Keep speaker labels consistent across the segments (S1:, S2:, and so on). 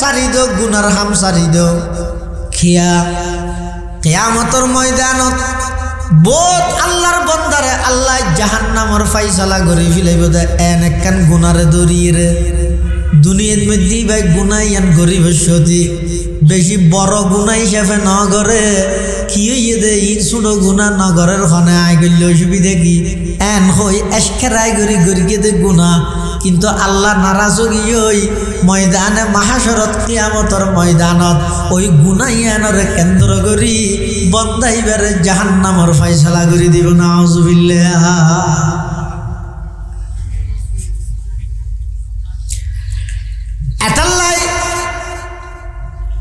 S1: সারি দো গুনার হাম সারি দো খিয়া কিয়ামতের ময়দানত বহুত আল্লাহর বন্দারে আল্লাহ জাহান্নামের ফাইসালা করে ফিলাইব দে এন একখান গুনারে দরিয়ে দুনিয়ার মধ্যে ভাই গুনাইয়ান গরিব সতী বেশি বড় গুণা হিসাবে ন করে কি হইয়ে দে ই ছোট গুণা নগরের খনে আয় করলে অসুবিধা কি এন হই এসকেরাই গরি গরিকে দে গুণা কিন্তু আল্লাহ নারাজ হই ময়দানে মাহাশরত কিয়ামতর ময়দানত ওই গুনাইয়ানরে কেন্দ্র করি বন্দাইবারে জাহান্নামের ফয়সালা করে দিব নাউজুবিল্লাহ। এতাল্লাই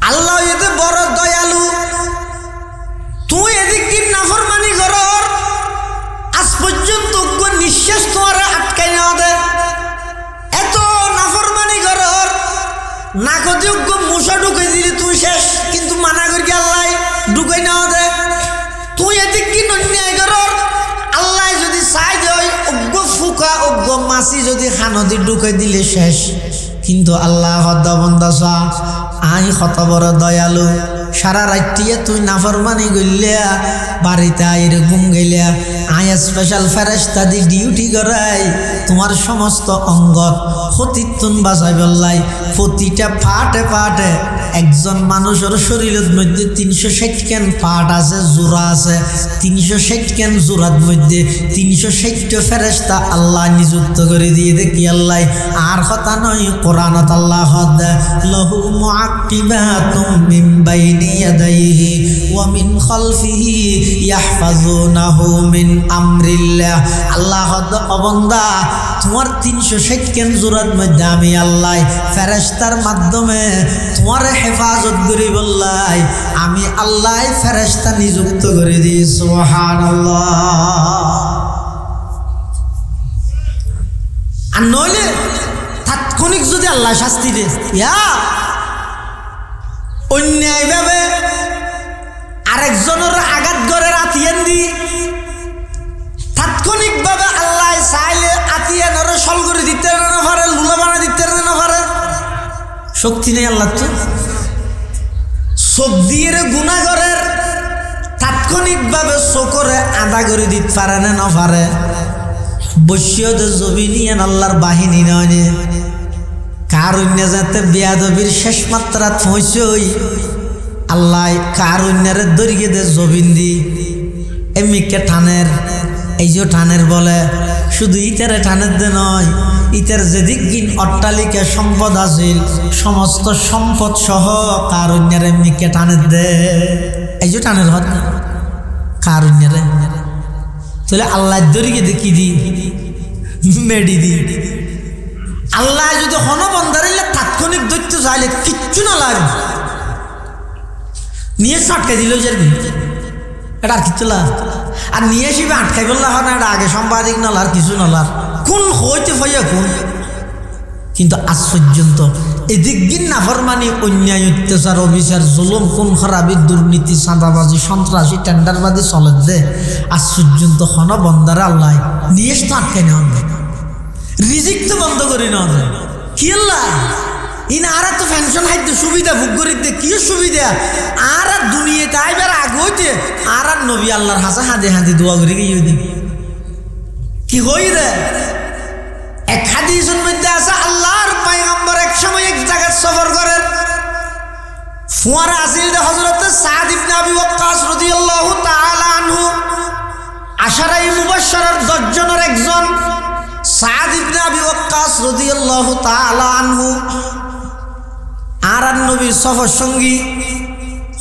S1: আল্লাহ এতে বড় দয়ালু তুই এদিক দিন নাফরমানি করর আজ পর্যন্ত নিঃশ্বাস তোমার আটকাই না দে এত নাফরমানি করর না কতযোগ্য মুসা ঢুকে দিলি তুই শেষ কিন্তু মানা করি আল্লাহ ঢুকাই না দে তুই এদিক দিন অন্যায় করর আল্লাহ যদি চাই দেয় অজ্ঞ ফুকা অজ্ঞ মাসি যদি খানদি ঢুকাই দিলে শেষ কিন্তু আল্লাহ হদ্দা বন্দাসা আই কত বড় দয়ালু সারা রাত্রিয়ে তুই নাফরমানি গইলিয়া বাড়িতে আইরে ঘুম গেলিয়া আই স্পেশাল ফেরেশতা দি ডিউটি করাই তোমার সমস্ত অঙ্গত ক্ষতিত্বন বাঁচাই বললাই প্রতিটা ফাটে ফাটে একজন মানুষের শরীরের মধ্যে 360 কেন পাট আছে জোড়া আছে 360 কেন জোড়ার মধ্যে 360টা ফেরেশতা আল্লাহ নিযুক্ত করে দিয়ে দেখি আল্লাহ আর কথা নয় কোরআনত আল্লাহ লাহু মুআক্কিবাতুম মিন বাইনি ইয়াদাইহি ওয়া মিন খালফিহি ইয়াহফাজুনাহু মিন আমরিল্লাহ। আল্লাহ বান্দা তোমার 360 কেন জোড়ার মধ্যে আমি আল্লাহ ফেরেশতার মাধ্যমে তোমার হেফাজত করি বললাই আমি আল্লাহ ফেরেশতা নিযুক্ত করে দিই সুবহানাল্লাহ। আর নইলে তাৎক্ষণিক যদি আল্লাহ শাস্তি দে অন্যায় ভাবে আরেকজনের আঘাত করে আতিয়ান দি তাৎক্ষণিক ভাবে আল্লাহ চাইলে আতিয়ানের সল করে দিতে না পারে লুলা বানা দিতে না পারে শক্তি নেই আল্লাহ তো চোখ দিয়ে গুনাহগারের তাৎক্ষণিকভাবে চোখরে আদা করে দিতে পারে না পারে বসিয়তে জবিনিয়ান আল্লাহর বাহিনী নয় কারুণ্য যাতে বেয়াদবির শেষ মাত্রা পৌঁছই আল্লাহ কারুণ্যের দরিয়ে দে জবিন দি এমনিকে টানের এই যে টানের বলে শুধু ইতারে টানের দে নয় ইতার যেদিক দিন অট্টালিকা সম্পদ আছিল সমস্ত সম্পদ সহ কারুণ্যের এমনিকে টানের দে এই যে টানের হত না কারুণ্যের তাহলে আল্লাহ দরিয়ে দে কি দি মেডি দি আল্লাহ যদি হন বন্ধারিলে তাৎক্ষণিক দৈত্য চাইলে কিচ্ছু না লাগে নিয়ে আটকাই দিল যে এটা আর কিচ্ছু লাগ আর নিয়ে এসে আটকাই বললে হয় না এটা আগে সাংবাদিক নলার কিছু নলার কোন হইতে হইয়া কোন কিন্তু আজ পর্যন্ত এদিক দিন নাফরমানি অন্যায় অত্যাচার অবিচার জুলুম কোন খারাপি দুর্নীতি চাঁদাবাজি সন্ত্রাসী টেন্ডারবাজি চলে দে আজ পর্যন্ত হন বন্ধারে আল্লাহ নিয়ে তো আটকাই নেওয়া রিজিক তো বন্ধ করি না কি আল্লাহ ইন আর তো পেনশন হাইতে সুবিধা ভোগ করিতে কি সুবিধা আর দুনিয়াতে আইবার আগ হইতে আর নবী আল্লাহর হাসা হাঁদে হাঁদে দোয়া করে গিয়ে দি কি হই রে এক হাদিসের মধ্যে আছে আল্লাহর পয়গম্বর এক সময় এক জায়গায় সফর করেন ফুয়ারা আসিল হযরত সাদ ইবনে আবি ওয়াক্কাস রাদিয়াল্লাহু তাআলা আনহু আশারায়ে মুবাশশারার 10 জনের একজন সাদ ইবনে আবি ওয়াক্কাস রাদিয়াল্লাহু তাআলা আনহু আর নবীর সফর সঙ্গী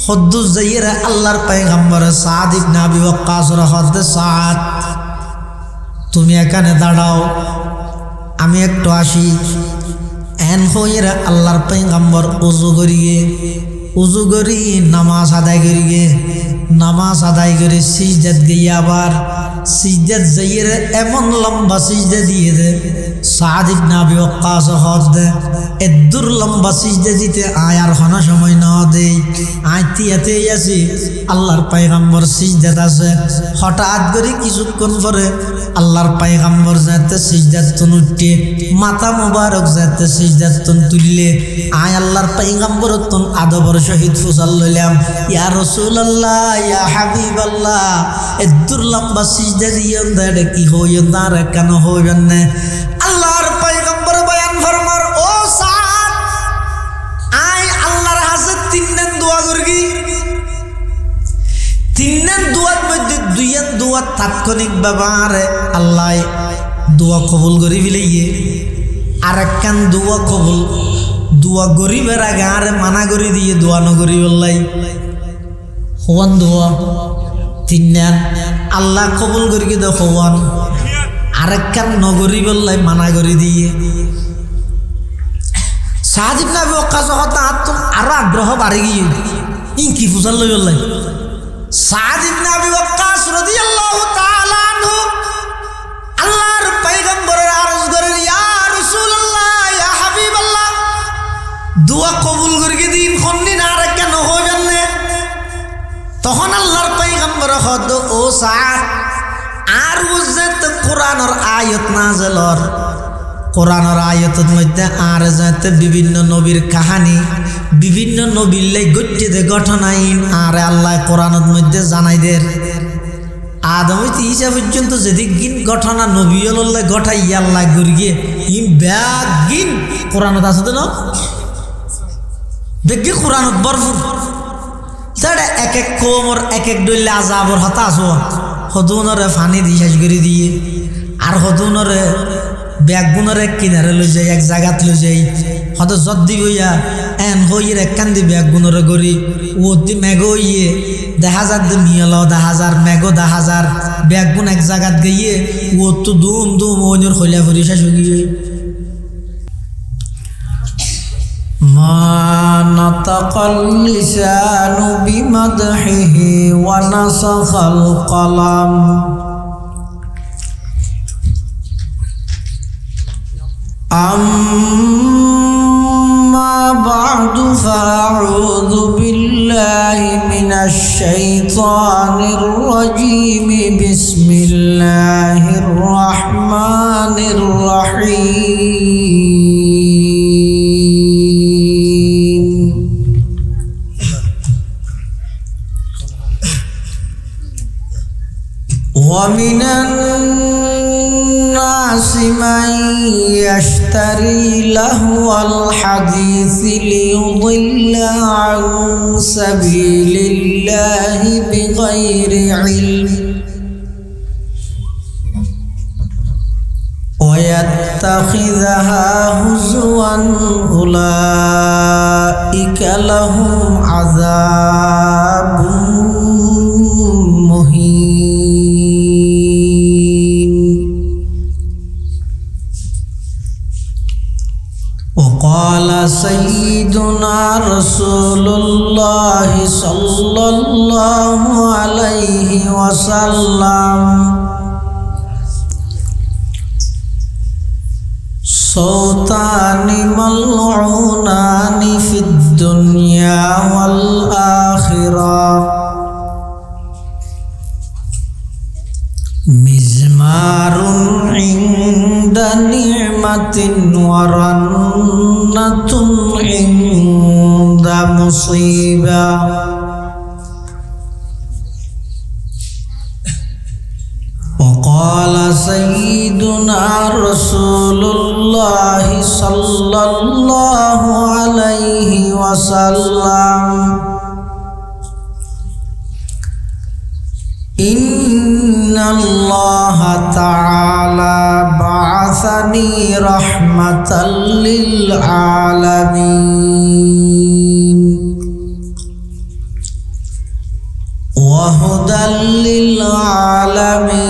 S1: হদ্দুস যাইরা আল্লাহর পয়গম্বর সাদ ইবনে আবি ওয়াক্কাস রাহতে সাদ তুমি এখানে দাঁড়াও আমি একটু আসি এন হইরা আল্লাহর পয়গম্বর উজু করি নামাজ আদায় করিয়ে নামাজ আদায় করে সিজদাত গিয়ে আবার সিজদাত যাইরা এমন লম্বা সিজদা দিয়ে দে সাদ ইবনে আবি ওয়াক্কাস হদ দে এদুর লম্বা সিজদা দিতে আয় আর হনা সময় না দেই আয় তিয়াতেই আছি আল্লাহর পায়গাম্বর সিজদাত আছে হঠাৎ করে কিছুক্ষণ পরে আল্লাহর পায়গাম্বর যাতে সিজদাত তুন উঠে মাথা মোবারক যাতে সিজদাত তুন তুললে আয় আল্লাহর পায়গাম্বর তুন আদবর শহীদ ফুসাল লইলাম ইয়া রাসূলুল্লাহ ইয়া হাবিবাল্লাহ এদুর লম্বা সিজদা দিয়েন দে কি হইন দার কেন হইবেন না আল্লাহর পায়গাম্বর বয়ান ফরমার ও সাদ আয় আল্লাহর হাতে তিনজন দোয়া করগি তিনজন দোয়ার মধ্যে দুইজন দোয়া তাৎক্ষণিক ব্যবহারে আল্লাহ দোয়া কবুল করি ফেলিয়ে আর একখান দোয়া কবুল দোয়া গরিবের আগে আরে মানা করে দিয়ে দোয়া নগরি বললাই হওয়ান দোয়া তিনজন আল্লাহ কবুল করি কি দো হওয়ান আরেকখান নগরী বললাই মানা করে দিয়ে সাদ ইবনে আবি ওয়াক্কাস হঠাৎ আরো আগ্রহ বাড়ে গিয়ে কি ফুসাল লই বললাই সাদ ইবনে আবি ওয়াক্কাস রাদিয়াল্লাহু তাআলা আনহু আল্লাহর পয়গম্বরের আরজ করেন ইয়া রাসূলুল্লাহ ইয়া হাবিবাল্লাহ দোয়া কবুল করে দিন খন্দিন আরেকখান হইবেন না তখন আল্লাহর পয়গম্বর হদ ও সাদ আর বুঝতে কোরআনের আয়াত নাযিলর কোরআনের আয়াতের মধ্যে আর যাতে বিভিন্ন নবীর কাহিনী বিভিন্ন নবীর লাই গঠিত ঘটনাই আর আল্লাহ কোরআনের মধ্যে জানাই দের আদম হইতে ঈসা পর্যন্ত যেদিন ঘটনা নবী আল্লাহ ঘটাই আল্লাহ গরিয়ে ইম ব্যাগিন কোরআনত আছে তো না দেখি কোরআনত ভরপুর তাড়া এক এক কোমর এক এক দইলে আযাবর হতা আসো হদুনরে ফানি দিয়ে শেষ করে দিয়ে আর হদুনরে ব্যাগগুনরে কিনারে লই যাই এক জায়গাত লই যাই হয়তো জদ্দি হইয়া এন হইয়ের একখান দি ব্যাগগুনরে গড়ি ও দি মেঘ হইয়ে 10,000 দি মিয়াল 10,000 মেঘ 10,000 ব্যাগগুন এক জায়গাত গিয়ে ও তো দুম দুম ওজোর খইলা ফরি শেষ হয়ে গিয়ে মা নাতাকাল লিসানু বিমাদহিহি ওয়া নাসাখাল কলাম আম্মা বা'দু ফাআউযু বিল্লাহি মিনাশ শাইতানির রাজীম বিসমিল্লাহির রাহমানির রহিম ওয়া মিনান من يشتري لهو الحديث ليضل عن سبيل الله بغير علم ويتخذها هزوا أولئك لهم عذاب وقال سيدنا رسول الله صلى الله عليه وسلم صوتان ملعونان في الدنيا والآخرة مزمار عند نعمة ورنة عند مصيبة وقال سيدنا رسول الله صلى الله عليه وسلم إن الله تعالى بعثني رحمة للعالمين وهدى للعالمين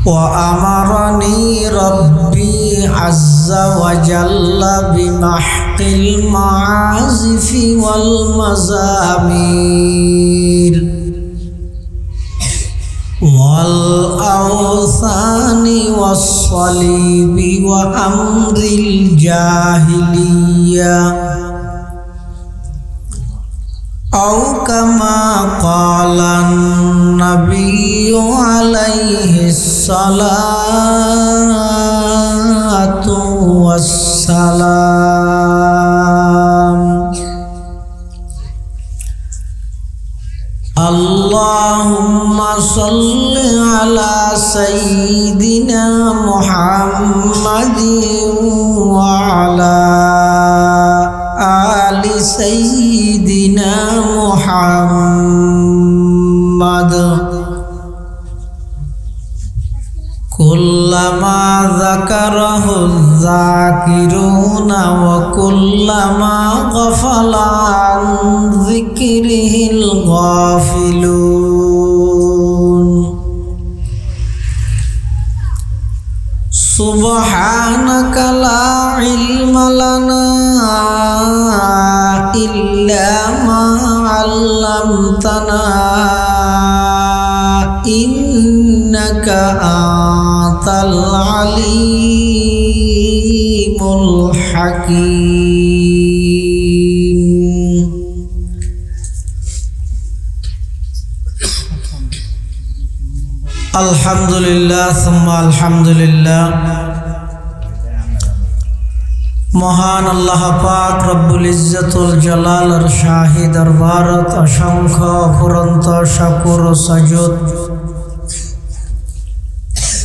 S1: وأمرني ربي عز وجل بمحق المعازف والمزامير والأوثان والصليب وأمر الجاهلية أو كما قال النبي عليه الصلاة والسلام اللهم صل على سيدنا محمد وعلى آل سيدنا محمد كلما ذكره الذاكرون وكلما غفل عن ذكره الغافلون سبحانك لا علم لنا إلا ما علمتنا إنك أنت العليم الحكيم الحمد لله ثم الحمد لله মহান আল্লাহ পাক রব্বুল ইজ্জতুল জালালের শাহী দরবারত অসংখ্য অফুরন্ত শুকর ও সাজুদ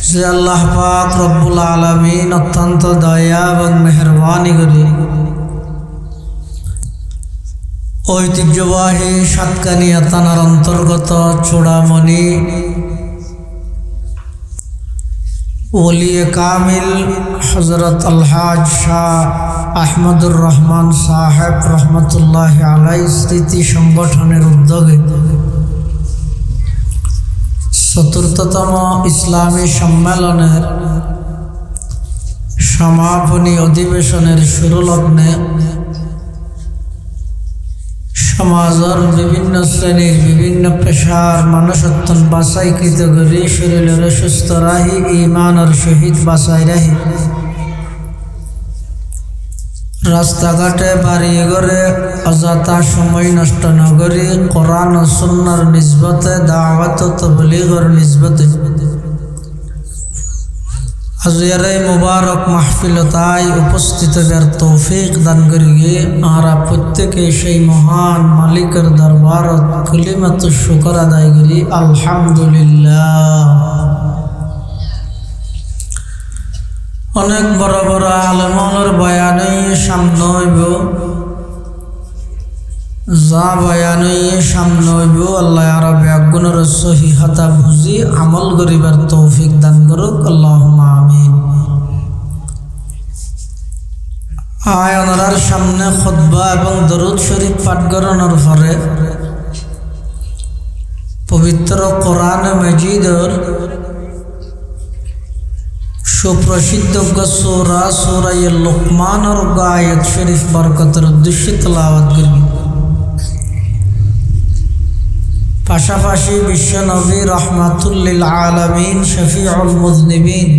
S1: যে আল্লাহ পাক রব্বুল আলামিন অত্যন্ত দয়া এবং মেহেরবানি করে ঐতিহ্যবাহী সাতকানিয়া থানার অন্তর্গত চূড়ামণি ওলিয়ে কামিল হযরত আলহাজ শাহ আহমদুর রহমান সাহেব রহমতুল্লাহ আলাইহি স্মৃতি সংগঠনের উদ্যোগে চতুর্থতম ইসলামী সম্মেলনের সমাপনী অধিবেশনের শুরুলগ্নে সমাজের বিভিন্ন শ্রেণীর বিভিন্ন পেশার মানুষত্বন বাছাইকৃত করে শরীরের সুস্থ রাহি ইমানের সহিত বাছাই রাহি রাস্তাঘাটে বাড়ি ঘরে অযথা সময় নষ্ট না করে কোরআন ও সুন্নাহর নিসবতে দাওয়াত ও তাবলীগের নিসবতে আজকের এই মুবারক মাহফিলতায় উপস্থিত হওয়ার তৌফিক দান করিয়ে আমরা প্রত্যেকে সেই মহান মালিকের দরবারত কালিমাতু শুকর আদায় করি আলহামদুলিল্লাহ। অনেক বড় বড় আলেমের বয়ানে সামনে হইব, যা বয়ানে সামনে হইব আল্লাহ আর ব্যাগুণের সহিহতা বুঝি আমল করিবার তৌফিক দান করুক আল্লাহুম্মা আমিন। আয়ানার সামনে খুতবা এবং দরুদ শরীফ পাঠ করানোর পরে পবিত্র কোরআন মাজিদের সুপ্রসিদ্ধ সূরা সূরা লুকমানের আয়াত শরীফ বরকতের উদ্দেশ্যে তেলাওয়াত করব। পাশাপাশি বিশ্বনবী রহমাতুল লিল আলামিন শফিউল মুযনিবিন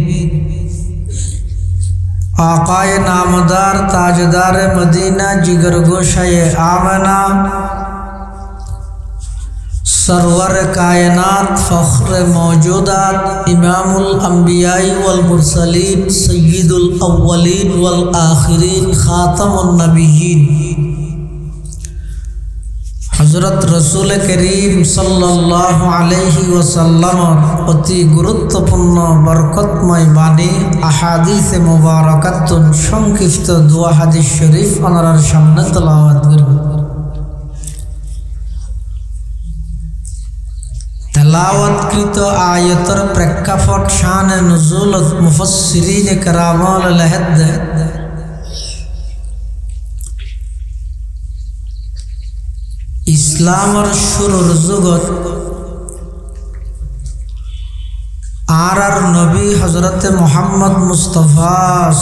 S1: আকায়ে নামদার তাজদার মদিনা জিगर गोशाए आमना सरवर कायनात फख्र मौजूदात इमामुल अंबियाई वल मुरसलीन सय्यिदुल अव्वलीन वल आखिरीन खातमुन नबिय्यीन हजरत रसूल करीम सल्लल्लाहु अलैहि वसल्लम अति गुरुत्वपूर्ण बरकतमय बानी अहादीस मुबारकातुन संक्षिप्त दुआ हादिस शरीफ अनार सामने तेलावत करब। तेलावतकृत आयतर प्रेक्षापट शान नुजुल मुफस्सिरीन करामल लहद इस्लामर शुरूर जुगत आर नबी हजरत मोहम्मद मुस्तफ़ा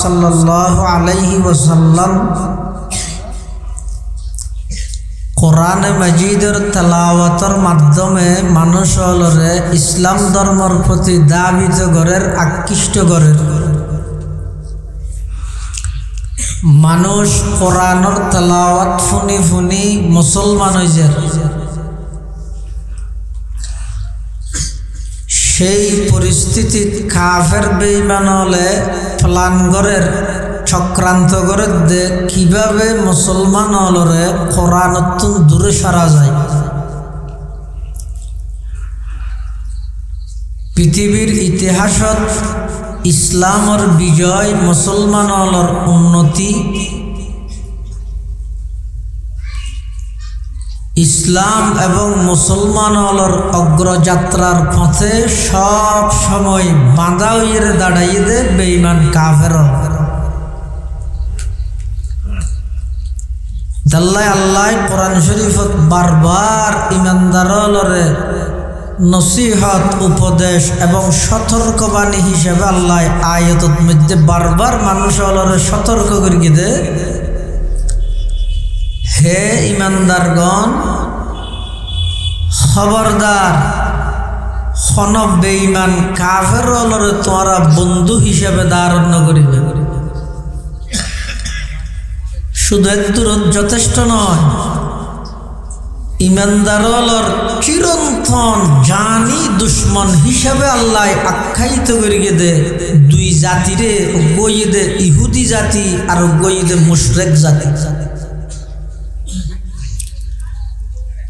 S1: सल्लल्लाहु अलैहि वसल्लम কোরআনে মাজিদের তেলাওয়াতের মাধ্যমে মানুষ হলরে ইসলাম ধর্মের প্রতি দাবিত গরের আকৃষ্ট গরের মানুষ কোরআনের তেলাওয়াত শুনি শুনি মুসলমান হয়ে সেই পরিস্থিতিত কাফের বেঈমান হলে প্লান গরের চক্রান্ত করে দে কিভাবে মুসলমান হলরে কোরআন দূরে সরা যায়। পৃথিবীর ইতিহাসত ইসলামের বিজয় মুসলমান হলর উন্নতি ইসলাম এবং মুসলমান হলর অগ্রযাত্রার পথে সব সময় বাঁধা হইয়ে দাঁড়াইয়ে দে বেঈমান কাফের। আল্লাহ আল্লাহ কোরআন শরীফত বারবার ইমানদারলরে নসিহত উপদেশ এবং সতর্কবাণী হিসেবে আল্লাহ আয়াতত মধ্যে বারবার মানুষ হলরে সতর্ক করে দে, হে ইমানদারগণ খবরদার খন বেঈমান কাফের হলরে তোমরা বন্ধু হিসেবে ধারণ করিবে। শুধু দূরত যথেষ্ট নয়, ইমানদারলর চিরন্তন জানি দুশ্মন হিসাবে আল্লাহ আখ্যায়িত করিয়ে দে দুই জাতিরে গইয়ে দে, ইহুদি জাতি আর গইয়ে দে মুশরিক জাতি।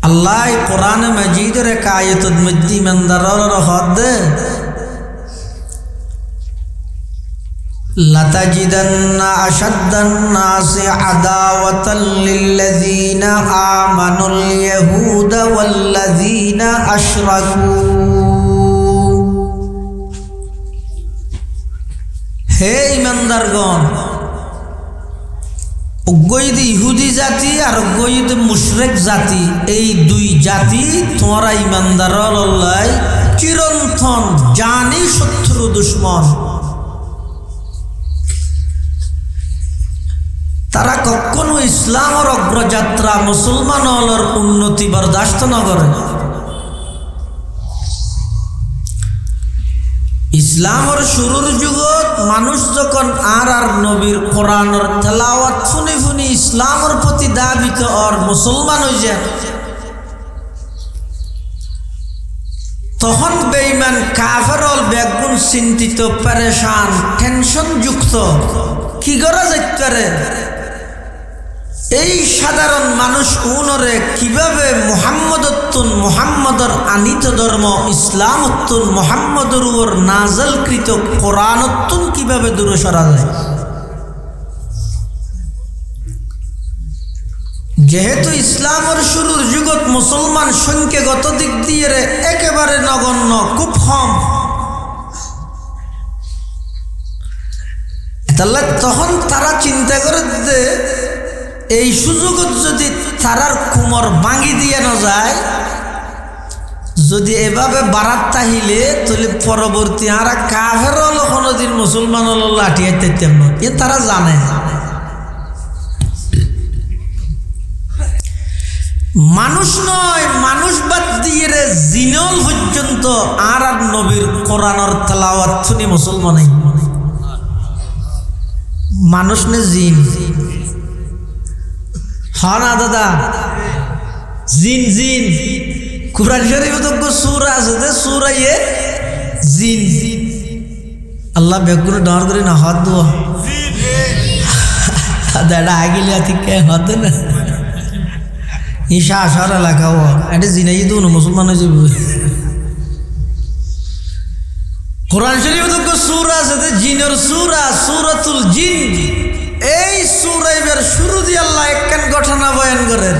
S1: আল্লাহ কোরআনে মাজিদের এক আয়াতের মধ্যে ইমানদারলর হদ দে, লাতাজিদান্না আশাদ্দান নাসি আদাওয়াতাল লিল্লাযীনা আমানুল ইয়াহুদা ওয়াল্লাযীনা আশরাকু। হে ইমানদারগণ, অজ্ঞইদ ইহুদি জাতি আর অজ্ঞইদ মুশরিক জাতি, এই দুই জাতি তোমরা ইমানদারলাই চিরন্তন জানি শত্রু দুশ্মন। তারা কখনো ইসলামের অগ্রযাত্রা মুসলমান হলর উন্নতি বরদাস্ত না করে। ইসলামের শুরুর যুগত মানুষ যখন আর নবীর কোরআনের তেলাওয়াত শুনি শুনি ইসলামের প্রতি দাবিত আর মুসলমান হয়ে যায়, তখন বেঈমান কাফের হল বেগুন চিন্তিত, পেরেশান, টেনশন যুক্ত। কি করা যেতে পারে? এই সাধারণ মানুষ উনরে কিভাবে মুহাম্মদর আনিত ধর্ম ইসলামত্তুন মুহাম্মদর উপর নাজলকৃত কোরআনত্তুন কিভাবে দূরে সরা যায়। যেহেতু ইসলামের শুরুর যুগত মুসলমান সংখ্যাগত দিক দিয়ে একেবারে নগণ্য, খুব কম, তাহলে তখন তারা চিন্তা করে যে এই সুযোগত যদি তারার কুমর ভাঙি দিয়ে না যায়, যদি এভাবে বারাত তাহিলে তাহলে পরবর্তী আর কাফের হল কোনোদিন মুসলমান হল লাঠি হাইতে না, এ তারা জানে। মানুষ নয়, মানুষ বাদ দিয়ে জিনল পর্যন্ত আর নবীর কোরআনের তেলাওয়াত শুনি মুসলমান। মানুষ নে জিন? হ্যাঁ না দাদা, জিন জিন কুরআন শরীফে তো সূরা আছে, যে সূরা এ জিন। আল্লাহ বেগুন ডর করে না হাত দোয়া দাদা আগিলে থেকে হাত না ঈশা আশার এলাকা ও এটা জিনাই তো মুসলমান হয়ে যাবে। কোরআন শরীফে তো সূরা আছে, যে জিনের সূরা, সূরাতুল জিন। এই সূরাইবের শুরু দিয়ে আল্লাহ একখান ঘটনা বয়ান করেন।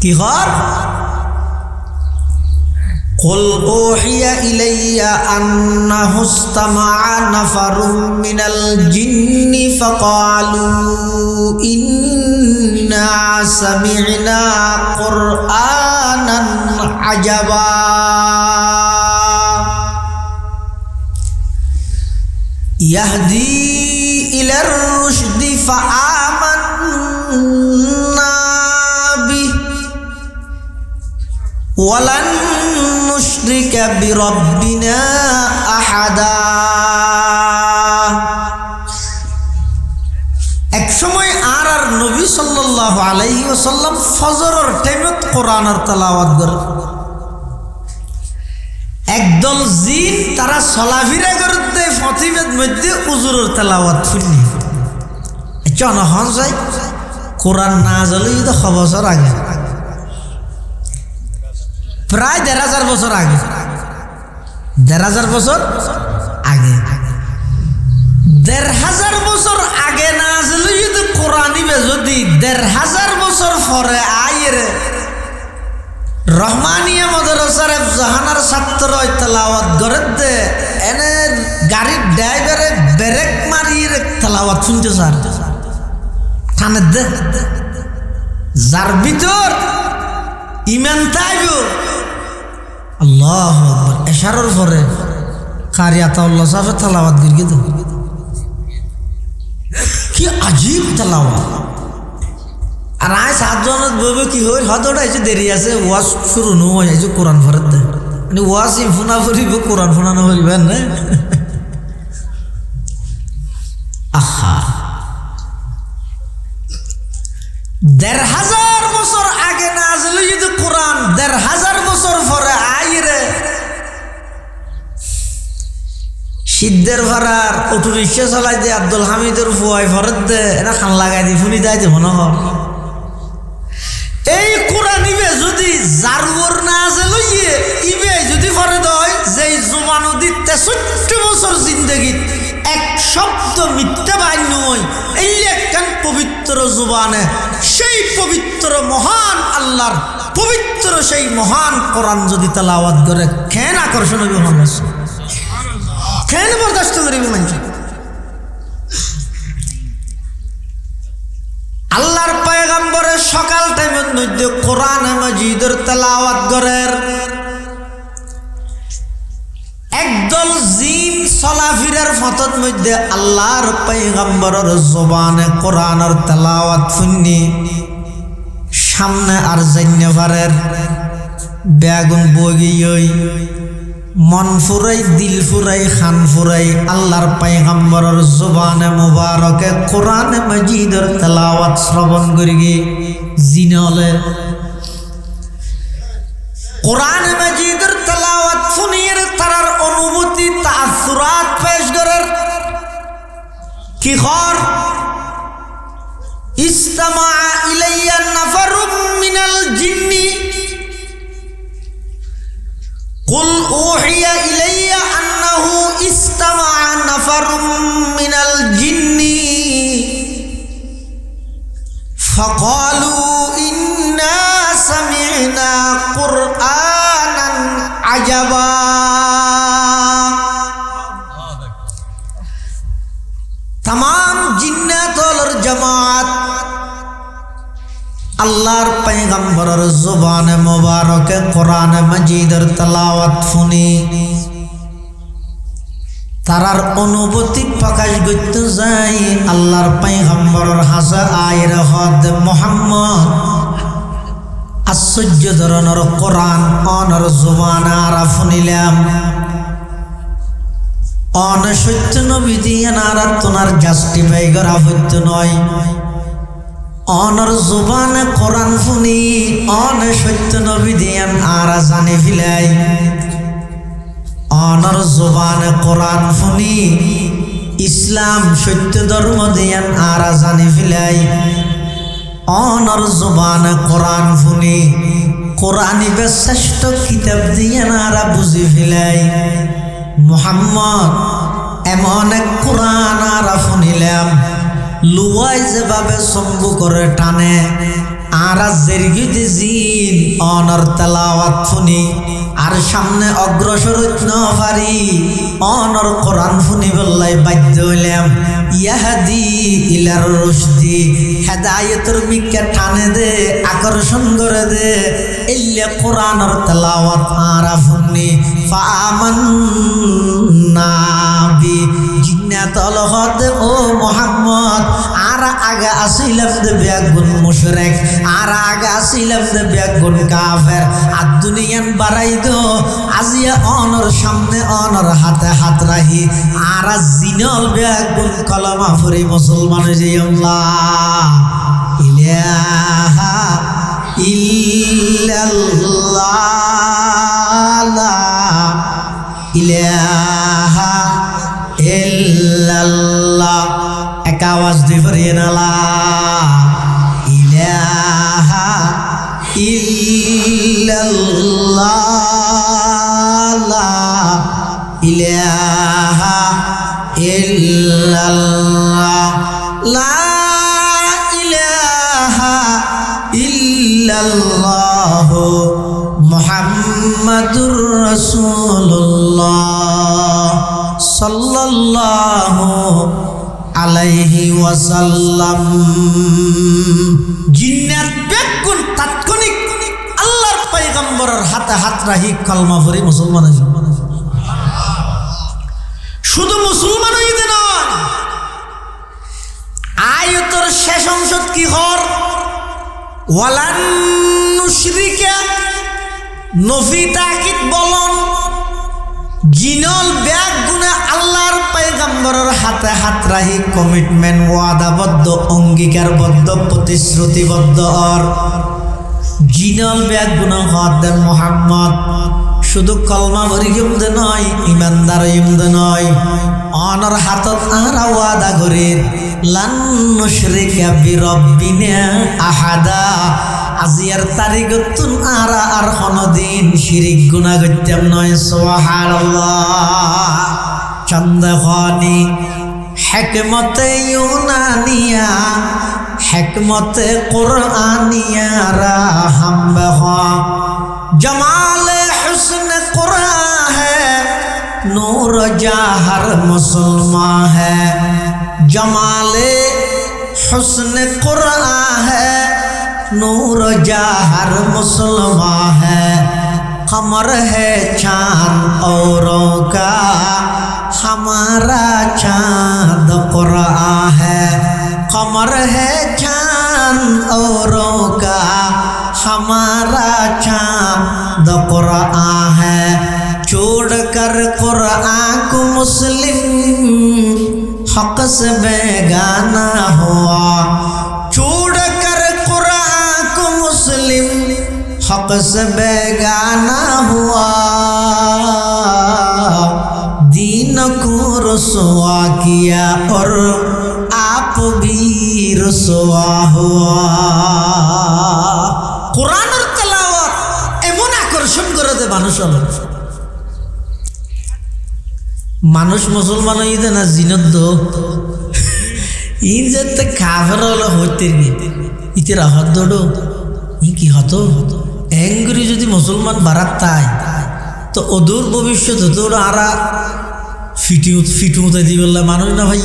S1: কি হর? কুল ওহিয়া ইলাইয়া আন্নাহু ইসতামাআ নাফারুম মিনাল জিন্নি ফাকালু ইন্না সামি'না কুরআনান আজাবা ইয়াহদি ইলার রুশদি ফাআমান্না ওয়ালান নুশরিকা বিরাব্বিনা আহাদা। এক সময় আর নবী সাল্লাল্লাহু আলাইহি ওয়াসাল্লাম ফজরের টাইমত কোরআনের তেলাওয়াত করে। একদল জিন তারা চলাফিরা করতে ফতিমের মধ্যে উজুরের তেলাওয়াত শুনি চনহন যায় কোরআন না জ্বলে তো 6 বছর আগে, প্রায় 1500 বছর আগে, 1500 বছর আগে, 1500 বছর আগে না জ্বলে যদি কোরআনিবে যদি 1500 বছর পরে আইরে রহমানিয়া মাদ্রাসার জাহানার ছাত্র তেলাওয়াত করে দে এনে গাড়ির ড্রাইভারে ব্রেক মারিয়ে তেলাওয়াত শুনতে স্যার কানে দে যার ভিতর ইমান তাইব আল্লাহু আকবার এশারার পরে কারিয়াতাল্লাহ সাহেব তেলাওয়াত গিরগে দে কি আজীব তেলাওয়াত। আর আয় 7 জনের বলবে কি হই হতটা এসে দেরি আছে ওয়াজ শুরু নয় এই যে কোরআন ফরত দেয় মানে ওয়াজ ইমফুনা করিব কোরআন ফোনা না করিবেন না। আহা 1500 বছর আগে না আসলে যদি কোরআন 1500 বছর পরে আইরে সিদ্ধের ভাড়ার অটো রিক্সা চালাই দে আব্দুল হামিদের ফুয়াই ফরত দে এটা খান লাগাই দি ফুনি দেয় মনে হয় এই কোরআন ইবে যদি জারুর না আছে লইয়ে ইবে যদি পরে দয় যে জুমান নদীর 63 বছর জিন্দগি এক শব্দ মিথ্যা বাইন নয় এই একখান পবিত্র জুবানে সেই পবিত্র মহান আল্লাহর পবিত্র সেই মহান কোরআন যদি তেলাওয়াত করে কেন আকর্ষণ হইব মানুষ কেন বরদাস্ত করিব মানুষ। আল্লাহর পয়গম্বরের সকাল টাইমের মধ্যে কোরআন মাজিদের তেলাওয়াত করেন। একদল জিন চলাফিরার পথের মধ্যে আল্লাহর পয়গম্বরের জবানে কোরআনের তেলাওয়াত শুনি সামনে আর জান্য পারের বেগুন বগিয়ই মন ফুরাই দিল ফুরাই খান ফুরাই আল্লাহর পয়গম্বরের জবানে মুবারকে কোরআন মাজিদের তেলাওয়াত শ্রবণ করি জিনলে কোরআন মাজিদের তেলাওয়াত শুনিয়ে তার অনুভূতি তাসুরাত পেশ করার কি খর ইস্তামা ইলাইয়া নাফারুম মিনাল জিন্নি কুল উহিয়া ইলাইয়া আন্নাহু ইস্তামা নাফারুম মিনাল জিন্নি ফাকালু ইন্না সামি'না কুরআনান আজাবা। तमाम जिन्नातोलर जमात আল্লাহর পয়গম্বরের জবানে মুবারকে কোরআন মাজিদের তেলাওয়াত শুনি তারার অনুভূতি প্রকাশ করতে যাই আল্লাহর পয়গম্বরের হাসা আয়ের হদ মুহাম্মদ আশ্চর্য ধরনের কোরআন অনর জবানে আরা শুনিলাম অন সত্য নবী দিয়ে নারা তোনার জাস্টিফাই করা হইতে নয় অনর জবানে কোরআন শুনি অন সত্য নবী দিয়ে আরা জানি ফিলাই অনর জবানে কোরআন শুনি ইসলাম সত্য ধর্ম দিয়ে আরা জানি ফিলাই অনর জবানে কোরআন শুনি কোরআনিবে শ্রেষ্ঠ কিতাব দিয়ে আরা বুঝি ফিলাই মুহাম্মদ এমন এক কোরআন আরা শুনিলাম লুয়াই যেভাবে সম্ভু করে টানে আরা জেরগিতে জিন অনর তেলাওয়াত শুনি আর সামনে অগ্রসর ন পারি অনর কোরআন শুনি বললাই বাধ্য হইলাম ইয়াহাদি ইলার রুশদি হেদায়েতের মিকে টানে দে আকর্ষণ করে দে ইল্লা কোরআনের তেলাওয়াত আরা শুনি ফাআমান্না বি জিন্না জিন্নাত অলহদ ও মোহাম্মদ আর আগে আসিলাম দে বেগুন মুশরিক আর আগে আসিলাম দে বেগুন কাফের আর দুনিয়ান বাড়াই দো আজিয়া অনর সামনে অনর হাতে হাত রাহি আর জিনল বেগুন কলমা ফুরি মুসলমান যে আল্লাহ ইলাহা ইল্লাল্লাহ লা ইলাহা ইল্লাল্লাহ এক আওয়াজ দিয়ে পড়িয়ে না লা ইলাহা ইল্লাল্লাহ লা ইলাহা ইল্লাল্লাহ লা ইলাহা ইল্লাল্লাহ মুহাম্মাদুর রাসূলুল্লাহ সাল্লাল্লাহু আলাইহি ওয়াসাল্লাম। জিন্নাত বেগুন তাৎক্ষণিক আল্লাহর পয়গম্বরের হাতে হাত রাখি কলমা পড়ি মুসলমান হইছে। শুধু মুসলমান হইতে নয়, আয়াতের শেষ অংশ কি হর ওয়ালান নুশরিকা নফি তাকিদ বলন জিনল ব্যাগ গুণে আল্লাহর পয়গম্বরের হাতে হাত রাহি কমিটমেন্ট ওয়াদাবদ্ধ অঙ্গীকারবদ্ধ প্রতিশ্রুতিবদ্ধ আর জিনল ব্যাগ গুণ হদেন মোহাম্মদ শুধু কলমা ভরি গেমদে নয় ইমানদার ইমদে নয় অনর হাতত আরা ওয়াদা করির লান নুশরিকা বিরব্বিনা আহাদা আজিয়ার তারিখতুন আরা আর কোনদিন শিরিক গুনাহ করতাম নয়। সুবহানাল্লাহ। চন্দ্রখানি হিকমতে ইউনানিয়া হিকমতে কুরআনিয়া রাহম বহা জমালে हुस्न कुरान है नूर जाहर मुसलमान है जमाले हुस्न कुरान है नूर जाहर मुसलमान है कमर है चांद औरों का हमारा चांद कुरान है कमर है चांद औरों का हमारा चांद कुरान है छोड़ कर कुरान को मुस्लिम हक से बेगाना हुआ छोड़ कर कुरान को मुस्लिम हक से बेगाना हुआ दीन को रुसवा किया और आप भी रुसवा हुआ। কোরআনের তেলাওয়াত এমন আকর্ষণ করে দে মানুষ মুসলমান হইতে না জিনত ইন যেতে কাফের হলো হইতে ইতে রাহত দৌড়ো ই কি হতো এঙ্গুরি যদি মুসলমান বারাত তাই তো অদূর ভবিষ্যৎ হতো আরা ফিটুতে দি বললে মানুষ না ভাই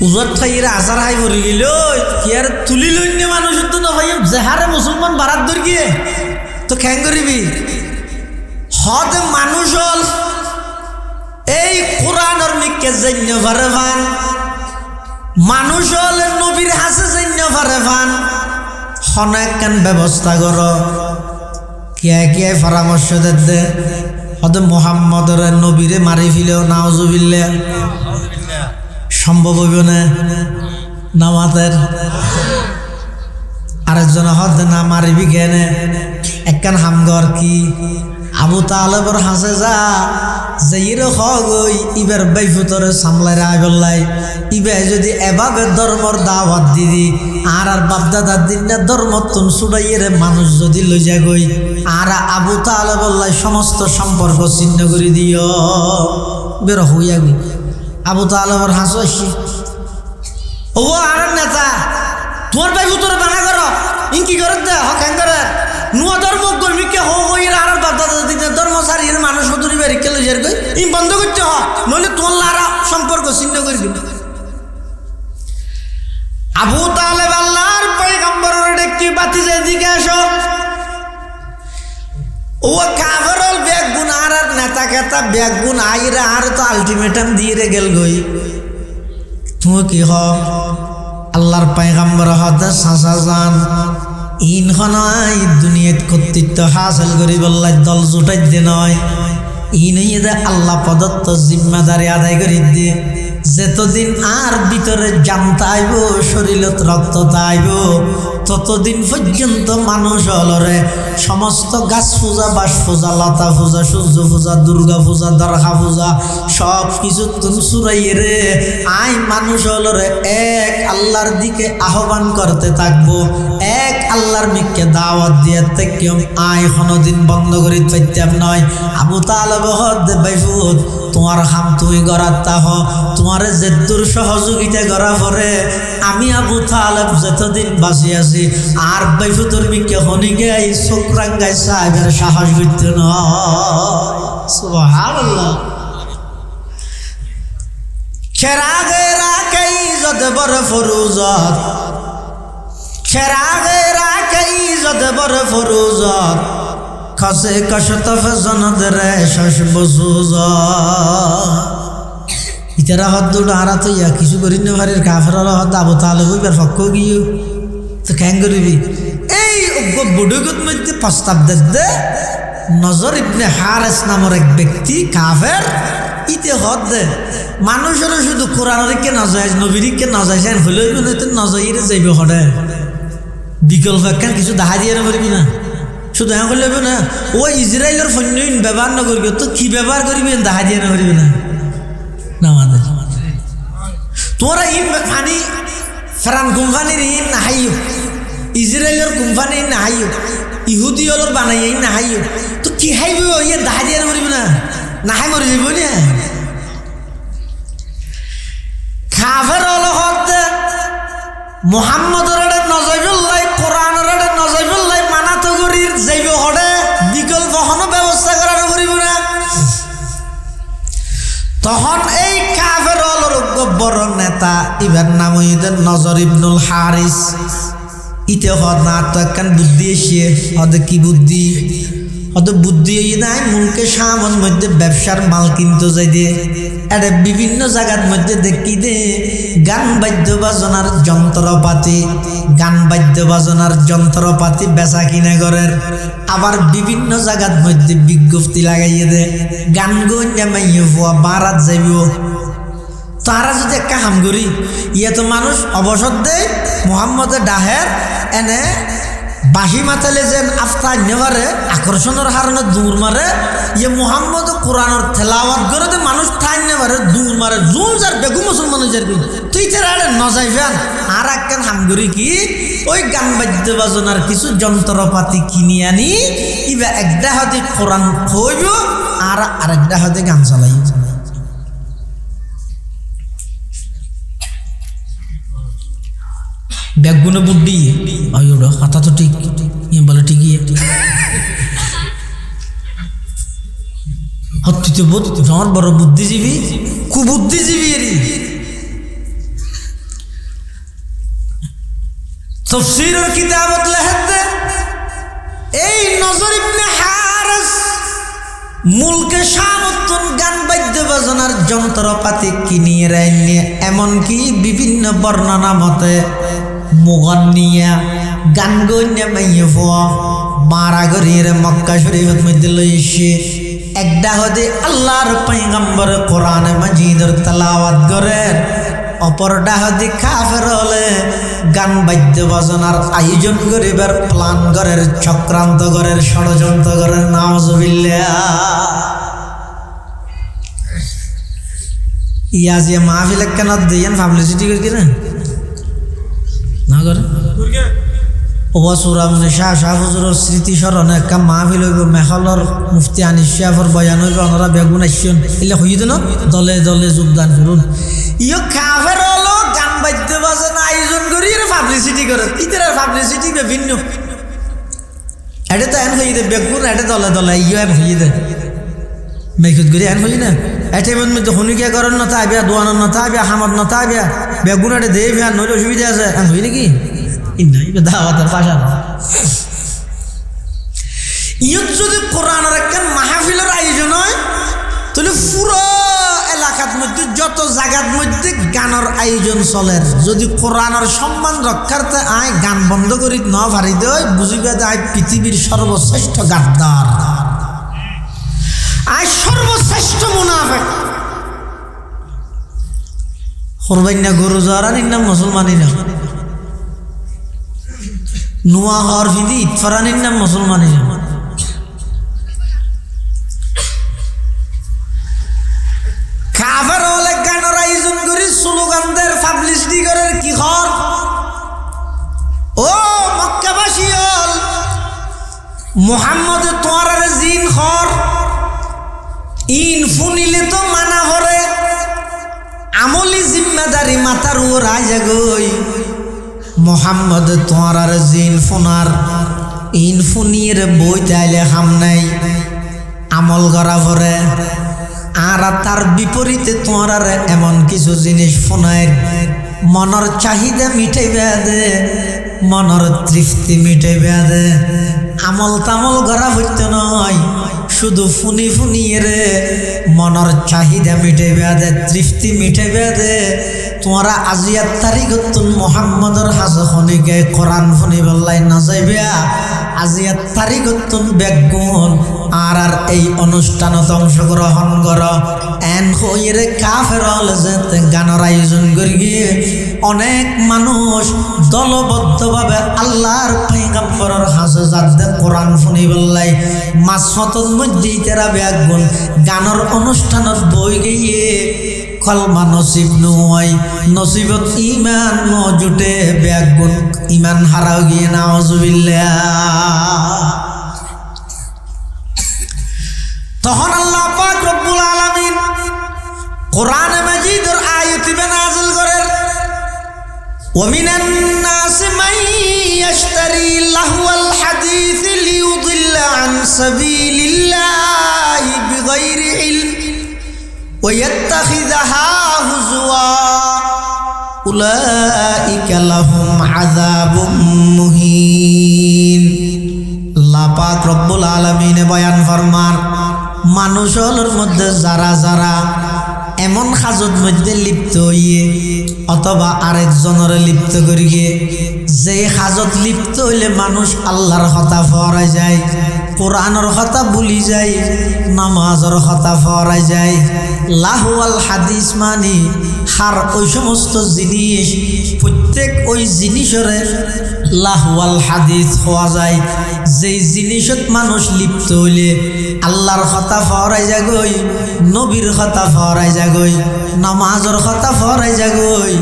S1: উজর ঠাইরা আসার হাই ভরে গেল কি আর তুলি লইন্য মানুষ তো না ভাই যাহারে মুসলমান বারাত ধর গিয়ে তো খ্যাং করিবি হদ মানুষ হল এই কোরআনের মিকে জন্য ভারে ভান মানুষ হল নবীর হাসে জন্য ভারে ভান অনেক কেন ব্যবস্থা কর কে কে পরামর্শ দে হদ মোহাম্মদের নবীরে মারি ফিলেও নাউজুবিল্লাহ সম্ভব হইব না নামাতের আরেকজন হদ না মারিবি কেনে একখান হামগর কি আবু তালেবর হাসে যা যেইর হই ইবার বাইফুতরে সামলাই রাইবল্লাই ইবে যদি এভাবে ধর্মর দাওয়াত দিদি আর বাপদাদার দিন না ধর্ম তুন ছুড়াইয়ের মানুষ যদি লই যা গই আর আবু তালেবল্লাই সমস্ত সম্পর্ক ছিন্ন করে দিও বের হইয়া গই আবু তালেবর হাসো আসি ও আর নেতা তোমার বাইফুতরে বানা করো ইনকি করে দে হ্যাং করে নুয়া ধর্ম কর্মীকে হই আর বাপদাদা দিন ধর্ম সারিয়ে মানুষ হতুরি বাড়ি কেলে যার গই ই বন্ধ করতে হ নইলে তোমার লারা সম্পর্ক ছিন্ন করে দিবে। আবু তালেব আল্লাহর পয়গম্বরের ডেকে বাতি এদিকে আসো ও কাফেরল বেগ গুনার নেতা একটা বেগুন আইরে আর তো আলটিমেটাম দিয়ে রে গেল গই তুমি কি হ আল্লাহর পয়গম্বর হতে সাসা যান ইনখন দুনিয়াত কর্তৃত্ব হাসিল করি বললাই দল জোটাই দে নয় ইনইদে আল্লাহ প্রদত্ত জিম্মাদারি আদায় করি দিয়ে যতদিন আর ভিতরে জানতে আইব শরীরত রক্ত আইব ততদিন পর্যন্ত মানুষ হলরে সমস্ত গাছ পূজা বাস পূজা লতা পূজা সূর্য পূজা দুর্গা পূজা দরগা পূজা সব কিছু তুমি চুরাইয়ে রে মানুষ হলরে এক আল্লাহর দিকে আহ্বান করতে থাকবো এক আল্লাহর মিককে দাওয়াত দিয়ে থেকে কোনোদিন বন্ধ করি পাইতাম নয় আবু তালেব দে বাইফুত তোমার হাম তুই গড়ার তাহ তোমার যেদুর সহযোগিতা করা পরে আমি আবু তালেব যতদিন বাঁচি আছি আর বাইফুতর মিকে হনি গাই শুক্রাঙ্গাই সাহেবের সাহস করতে নয় সুবহানাল্লাহ চেরাগে রাখাই যত বড় ফরুজত চেরাগে রাখাই যত বড় ফরুজত খসে কশত ফজনত রে শশ বসুজ ইতারা হদ দুটো আরা তো ইয়া কিছু করি না ভারের কাফের হদ আবু তালেব এবার পক্ষ গিয়ে তো ক্যাং করিবি এই বুড়ুগত মধ্যে প্রস্তাব দে নজর ইবনে হারেস নামের এক ব্যক্তি কাফের ইতে হদ দে মানুষেরও শুধু কোরআনকে নজাইজ নবীকে নজাইজ হলেও নজরে যাইবে হরে বিকল্প একখান কিছু দেখা দিয়ে পারবি না শুধু হ্যাঁ করলে না ও ইসরায়েলের সৈন্য ব্যবহার না করবি তো কি ব্যবহার করবি দেখা দিয়ে না পারবি না আমাদের তোরা ইন ফানি ফ্রান কোম্পানির ইন না হাইও ইসরায়েলের কোম্পানি না হাইও ইহুদি হলোর বানাই না হাইও তো কি হাইব ইয়ে দেখা দিয়ে না পারবি না হাই মরে যাইব না কাফের হলো হতে মুহাম্মদের নজরুল্লাহ কোরআনের নজরুল্লাহ মানাতো গরির যাইব হড়ে বিকল্প কোনো ব্যবস্থা করার করিব না তখন এই কাফের হলোর বড় নেতা ইবার নাম হইতেন নজর ইবনুল হারিস ইতে হদ না তো একখান বুদ্ধি এসে হদে কি বুদ্ধি হয়তো বুদ্ধি নাই মুলকে সামন মধ্যে ব্যবসার মাল কিনতে যাই দে এটা বিভিন্ন জায়গার মধ্যে দেখি দে গান বাদ্য বাজনার যন্ত্রপাতি বেচা কিনা করের আবার বিভিন্ন জায়গার মধ্যে বিজ্ঞপ্তি লাগাইয়ে দে গান গাইয়ে হওয়া বারাত যাইব তারা যদি একটা হাম করি ইয়ে তো মানুষ অবসর দেয় মোহাম্মদের ডাহের এনে বাহি মাতালে যেন আফতার নেবারে আকর্ষণের হারণে দূর মারে ইয়ে মোহাম্মদ কোরআনের তেলাওয়াত করে দে মানুষ ঠাই নেবারে দূর মারে জুম যার বেগু মুসলমান যারবি তুই তেরা নজাই ফেন আর একখান হামগুড়ি কি ওই গান বাদ্য বাজনার কিছু যন্ত্রপাতি কিনি আনি ইবা একটা হাতে কোরআন হইব আর আরেকটা হাতে গান চালাই ব্যাগুনে বুদ্ধি ওটা হাতা তো ঠিক বলে ঠিকই হত্যিত বোধ আমার বড় বুদ্ধিজীবী কুবুদ্ধিজীবী এরই তাফসীরের কিতাবত লেখে এই নজর ইবনে হারিস মুলকে শামতুন গান বাদ্য বাজনার যন্ত্রপাতি কিনিয়ে রাইনে এমনকি বিভিন্ন বর্ণনা মতে মুগান্নিয়া গান গইনে মাইয়ে ফোয়া মারা গরির মক্কা শরীফের মধ্যে লইছে একটা হদে আল্লাহর পয়গম্বর কোরআন মাজিদের তেলাওয়াত করেন অপরটা হদে কাফের হলে গান বাদ্য বাজনার আয়োজন করিবার প্ল্যান করের চক্রান্ত করের ষড়যন্ত্র করের নাউজুবিল্লাহ ইয়াজিয়া মাহফিল কেন দিয়েন পাবলিসিটি করি না না করে ওয়াসুরা মানে শাহ হুজুরের স্মৃতি স্মরণে একটা মাহফিল হইব মেহলর মুফতি আনিস শাহর বয়ান হইব ওনারা বেগুন আসছেন এলে হইত না দলে দলে যোগদান করুন ইয়ে কাফের হলো গান বাদ্য বাজনা আয়োজন করি পাবলিসিটি করে ইতার পাবলিসিটি বিভিন্ন এটা তো এন হয়ে দে বেগুন এটা দলে দলে ইয়ে এন হয়ে দে মেঘুত করি এন হই না এটাই মধ্যে হনিকা করেন না তাই বিয়া দোয়ানোর না তাই বিয়া হামদ না তাই বিয়া বেগুন এটা দে বিয়া নইলে অসুবিধা আছে এন হই নাকি দাওয়াতের পাশা ইয়ত যদি কোরআনের একটা মাহফিলের আয়োজন হয় মধ্যে যত জায়গার মধ্যে গানের আয়োজন চলে যদি কোরআনের সম্মান রক্ষার্থে আয় গান বন্ধ করি ন পারি দেয় বুঝিবে আয় পৃথিবীর সর্বশ্রেষ্ঠ গাদ্দার আয় সর্বশ্রেষ্ঠ মুনাফিক হরবাইনা গরু জরানির নাম মুসলমানি না নুয়া হর ফিদি ইতফারানির নাম মুসলমানি না কাফের হলে গানের আয়োজন করি স্লোগানদের পাবলিসিটি করে কি হর ও মক্কাবাসী হল মুহাম্মদ তোয়ার জিন হর ইন ফুনিলে তো মানা হরে আমলি জিম্মেদারি মাথার ও রাজা গই মোহাম্মদ তোয়ার জিন ফোনার ইন ফুনির বই তাইলে হাম নাই আমল করা ভরে আর তার বিপরীতে তোয়ার এমন কিছু জিনিস ফোনায় মনের চাহিদা মিটাইবে দে মনের তৃপ্তি মিটাইবে দে আমল তামল করা হইতে নয় শুধু ফুনি ফুনিয়ে রে মনের চাহিদা মিটাইবে দে তৃপ্তি মিটাইবে দে তোমরা আজিয়ার তারিখতুন মোহাম্মদর হাসখনিকে কোরআন ফুনি বললাই না যাইবে আজিয়ার তারিখতুন বেগুন আর এই অনুষ্ঠানত অংশগ্রহণ কর এন হইরে কাফের হল যে গানের আয়োজন করি গিয়ে অনেক মানুষ দলবদ্ধভাবে আল্লাহর পয়গম্বরের হাসে যাতে কোরআন ফুনি বললাই মাসহতর মধ্যেই তেরা বেগুন গানের অনুষ্ঠানত বই গিয়ে কলমা নসিব নয় নসিবত ইমান ন জুটে বেগুন ইমান হারাও গিয়ে নাউজুবিল্লাহ তখন আল্লাহ পাক রব্বুল আলামিন কোরআনে মাজিদের আয়াত নাযিল করেন ওয়ামিনান নাস মান ইয়াশতারি লাহওয়াল হাদিস লিয়ুদিল্লা আন সাবিলিল্লাহি বিগাইরি ইলম ওয়া ইয়াত্তাখিযাহা হুজওয়া উলাইকা লাহুম আযাবুম মুহিন আল্লাহ পাক রব্বুল আলামিন বয়ান ফরমান মানুষের মধ্যে যারা যারা এমন কাজের মধ্যে লিপ্ত হইয়ে অথবা আরেকজনের লিপ্ত করিয়ে যে কাজত লিপ্ত হইলে মানুষ আল্লাহর কথা ফরাই যায় কোরআনের কথা ভুলি যায় নামাজের কথা ফরাই যায় লাহওয়াল হাদিস মানি হার ওই সমস্ত জিনিস প্রত্যেক ওই জিনিসের লাহওয়াল হাদিস হওয়া যায় যেই জিনিসত মানুষ লিপ্ত হইলে আল্লাহর কথা ফরাই যাগই নবীর কথা ফরাই যাগই নামাজের কথা ফরাই যাগই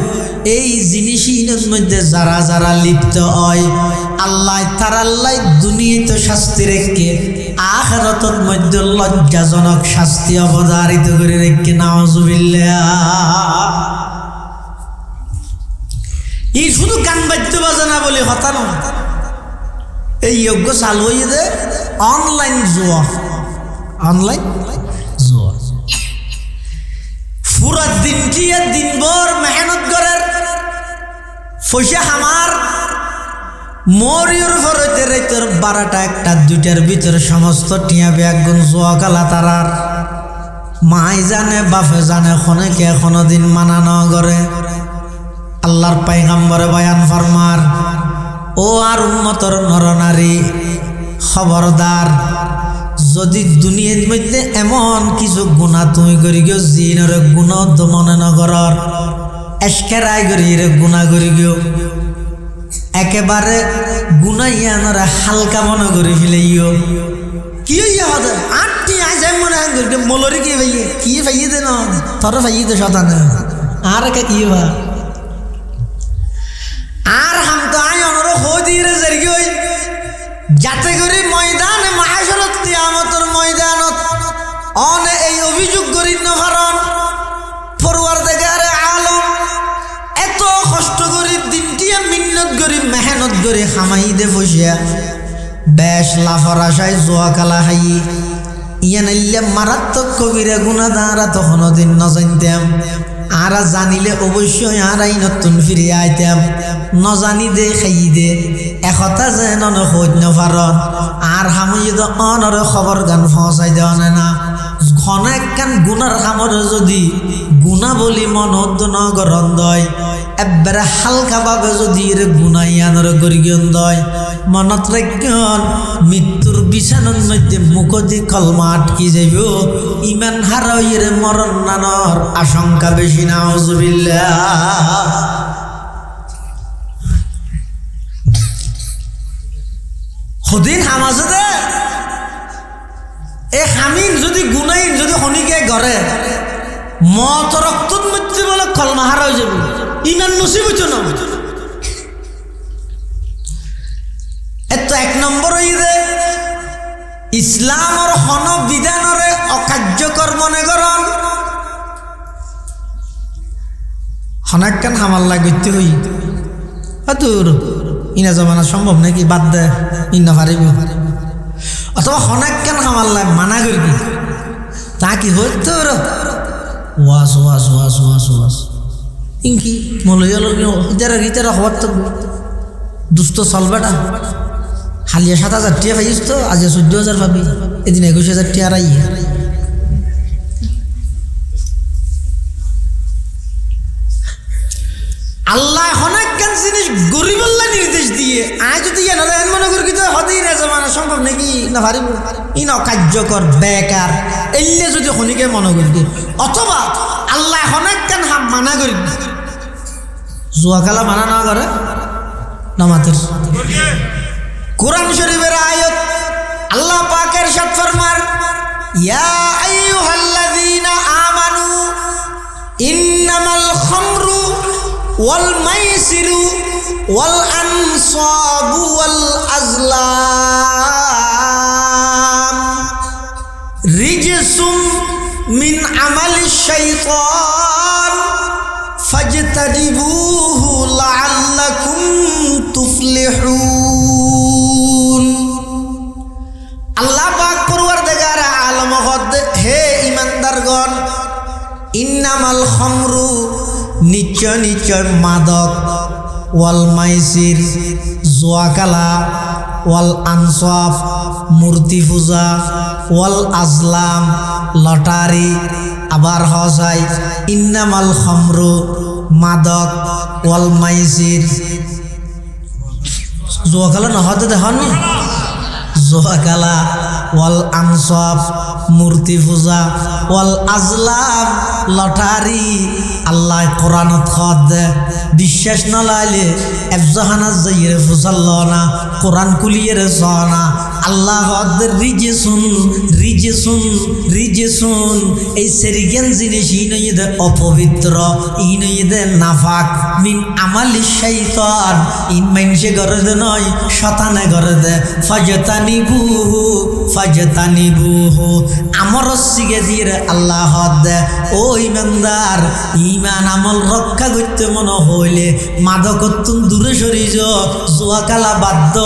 S1: এই জিনিসের মধ্যে যারা যারা লিপ্ত হয় আল্লাহ তার আল্লাহ দুনিয়াতে শাস্তি রেখে আখিরাতের মধ্যে লজ্জাজনক শাস্তি অবধারিত করে রেখে নাউজুবিল্লাহ এই শুধু গান বাদ্য বাজানা বলে কথা নয় এই যোগ্য চালু হয়ে দে অনলাইন জুয়া অনলাইন জুয়া পুরা দিনটি দিনভর মেহনত করার পয়সা আমার মরিয়র ফরতে রাইতের 12টা 1টা 2টার ভিতরে সমস্ত টিয়া বেগুন জুয়া কালা তারার মাই জানে বাপে জানে খনেকে কোনোদিন মানা ন করে আল্লাহর পয়গম্বরে বয়ান ফরমার ও আর উম্মতর নরনারী খবরদার যদি দুনিয়ার মধ্যে এমন কিছু গুনাহ তুমি করি গিয়ে জিনের গুণ দমনে নগরর এসকেরাই করি রে গুনাহ করি গিয়ে একেবারে গুনাইয়ানরা হালকা মনে করে ফেলাইও কি হইয়া হদে আটটি আইসা মনে হয় মলরি কি ভাইয়ে কি ভাইয়ে দে না তোর ভাইয়ে দে শতানে আর কে কি বা আর হাম তো আই অনর হদিরে জেরগি হই যাতে করে ময়দানে মাহশরত কিয়ামতের ময়দানত অনে এই অভিযোগ করি না কারণ পরওয়ারদিগারে আলম এত কষ্ট করে দিনটি মিন্নত করে মেহনত করে খামাই দে বসিয়া বেশ লাফার আশায় জোয়া কালা খাই ইয়ান মারাত্মক কবিরা গুণা দ্বারা তখনও দিন ন জানতাম আর জানিলে অবশ্যই আর এই নতুন ফিরে আইতাম ন জানি দে খাই দে একতা যেন খোঁজ নপারন আর হামুই তো অনরে খবর গান পৌঁছাই দেওয়া না ঘন একখান গুণার খামরে যদি গুণা বলি মনত নগরন্দয় এবারে হালকা ভাবে যদি এর গুণাইয়ানর গরিগন্দয় মনত রাখিয়ন মৃত্যুর বিছানার মধ্যে মুখদি কলমা আটকি যাইব ইমান হারাইয়ের মরণ নানর আশঙ্কা বেশি নাউজুবিল্লাহ। হদিন হামাজে দে এ হামিন যদি গুনাইন যদি হনিকে গড়ে মত রক্তত মধ্যে বলে কলমা হারা হয়ে যাবে ইমান নসিব হইতো না। এত এক নম্বর হইলে ইসলামর হন বিধানরে অকার্যকর মনে করন হনাক্কান হামাল লাগতে হই তোর ইনা জমানা সম্ভব নাকি বাদ দে ইনা পারিব অথবা হনাক্কান হামাল লাগ মানা করবি তা কি হইতো ওয়াস ওয়াস ওয়াস ওয়াস ওয়াস ইনকি মলয়াল ইতারা ইতারা হওয়ার তো দুস্থ চলবেটা হালিয়া 7,000 টিয়া পাইস তো আজ 14,000 পাবি এদিন 21,000 টিয়া রাই আল্লাহ অনেকখান জিনিস গরিবল্লা নির্দেশ দিয়ে আয় যদি মনে করি তো হতেই রেজা মানা সম্ভব নাকি না পারিব ই না কার্যকর বেকার এলে যদি খনিকে মনে করি অথবা আল্লাহ অনেকখান হাম মানা করি জুয়াখালা মানা না করে নামাতের কোরআন শরীফের আয়াত আল্লাহ পাকের ইরশাদ ফরমান ইয়া আইয়ুহাল্লাযীনা আমানু ইন্নামাল খামরু ওয়াল মাইসিরু ওয়াল আনসাবু ওয়াল আজলাম রিজসুম মিন আমালিশ শাইতান ফাজতানিবুহু লাআল্লাকুম তুফলিহুন। আল্লাহ পাক পরওয়ারদিগার আলম হদ হে ঈমানদারগণ ইন্নামাল খামরু নিশ্চয় নিশ্চয় মাদক ওয়াল মাইসির জুয়াকালা ওয়াল আনসাব মূর্তি পূজা ওয়াল আজলাম লটারি আবার হসাই ইন্নামাল খামরু মাদক ওয়াল মাইসির জুয়াকালা নহতে দেখুন জুয়াকালা ওয়াল আনসাব মূর্তি পূজা ওয়াল আজলাম লটারি আল্লাহ কোরআনত খদ বিশ্বাস না লাইলে এফজাহানা যাইরে ফুসাল্ল না কোরআন কুলিয়ে সনা আল্লাহ হদ রিজেসুন রিজেসুন রিজেসুন এই সেরিগেন জিনিস ইনইদে অপবিত্র ইনইদে নাফাক মিন আমালি শাইতান ইন মানসে গরদে নয় শতানে গরদে ফাজতানিবুহু ফাজতানিবুহু আমর সিগে দিয়ে আল্লাহ হদ ও ইমানদার ইমান আমল রক্ষা করতে মনে হইলে মাদকত্তুন দূরে সরি জুয়াকালা বাদ্য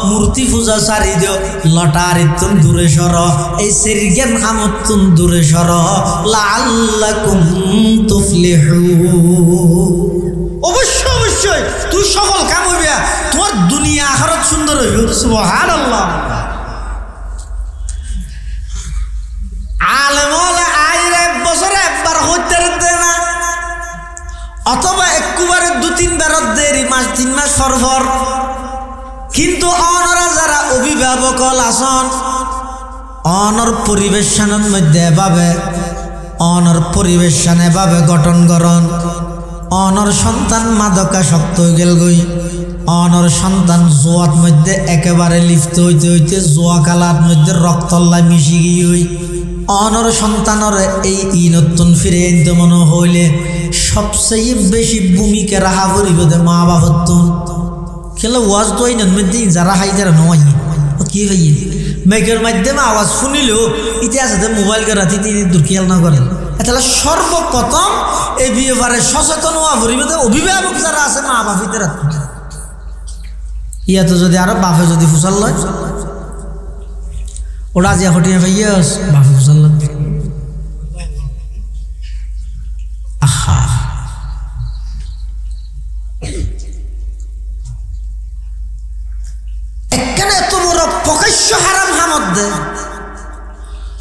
S1: মূর্তি পূজা সারি দিও লটারিতুন দূরে সর এই সেরিগেন হামতুন দূরে সর লাআল্লাকুম তুফলিহুন। অবশ্যই অবশ্যই তুই সফল কাম হইবে তোমার দুনিয়া আখিরাত সুন্দর হইবে সুবহানাল্লাহ। আলেমলে আইরে এক বছরে একবার হইতে না অথবা একবারে 2-3 বারত দেরি মাস 3 মাস ফর কিন্তু অনরা যারা অভিভাবক আসন অনর পরিবেশনের মধ্যে ভাবে অনর পরিবেশনে ভাবে গঠন করন অনর সন্তান মাদকাসক্ত হয়ে গেল গই অনর সন্তান জোয়াত মধ্যে একেবারে লিপ্ত হইতে হইতে জোয়া কালার মধ্যে রক্তল্লা মিশি গিয়ে অনর সন্তানর এই নতুন ফিরে আনতে মনে হইলে সবচেয়ে বেশি ভূমিকা রাহা পরিবেদে মা বাবা খেলে ওয়াজ তো এই মধ্যে যারা হাই যারা নয় কি হইয়ে মেঘের মাধ্যমে আওয়াজ শুনিলেও ইতিহাসে মোবাইল রাতে তিনি দুর্খিয়াল না করেন তাহলে সর্বপ্রথম এই ব্যাপারে সচেতন হওয়া পরিবেদে অভিভাবক যারা আছে মা বাপিতে রাখতে ইয়াতো যদি আরো বাপে যদি ফুসাল লয় ওরা যে হটিয়ে ভাইয়াস বাপে ফুসাল লাগবে আহা এখানে এত বড় প্রকাশ্য হারাম হামদ দে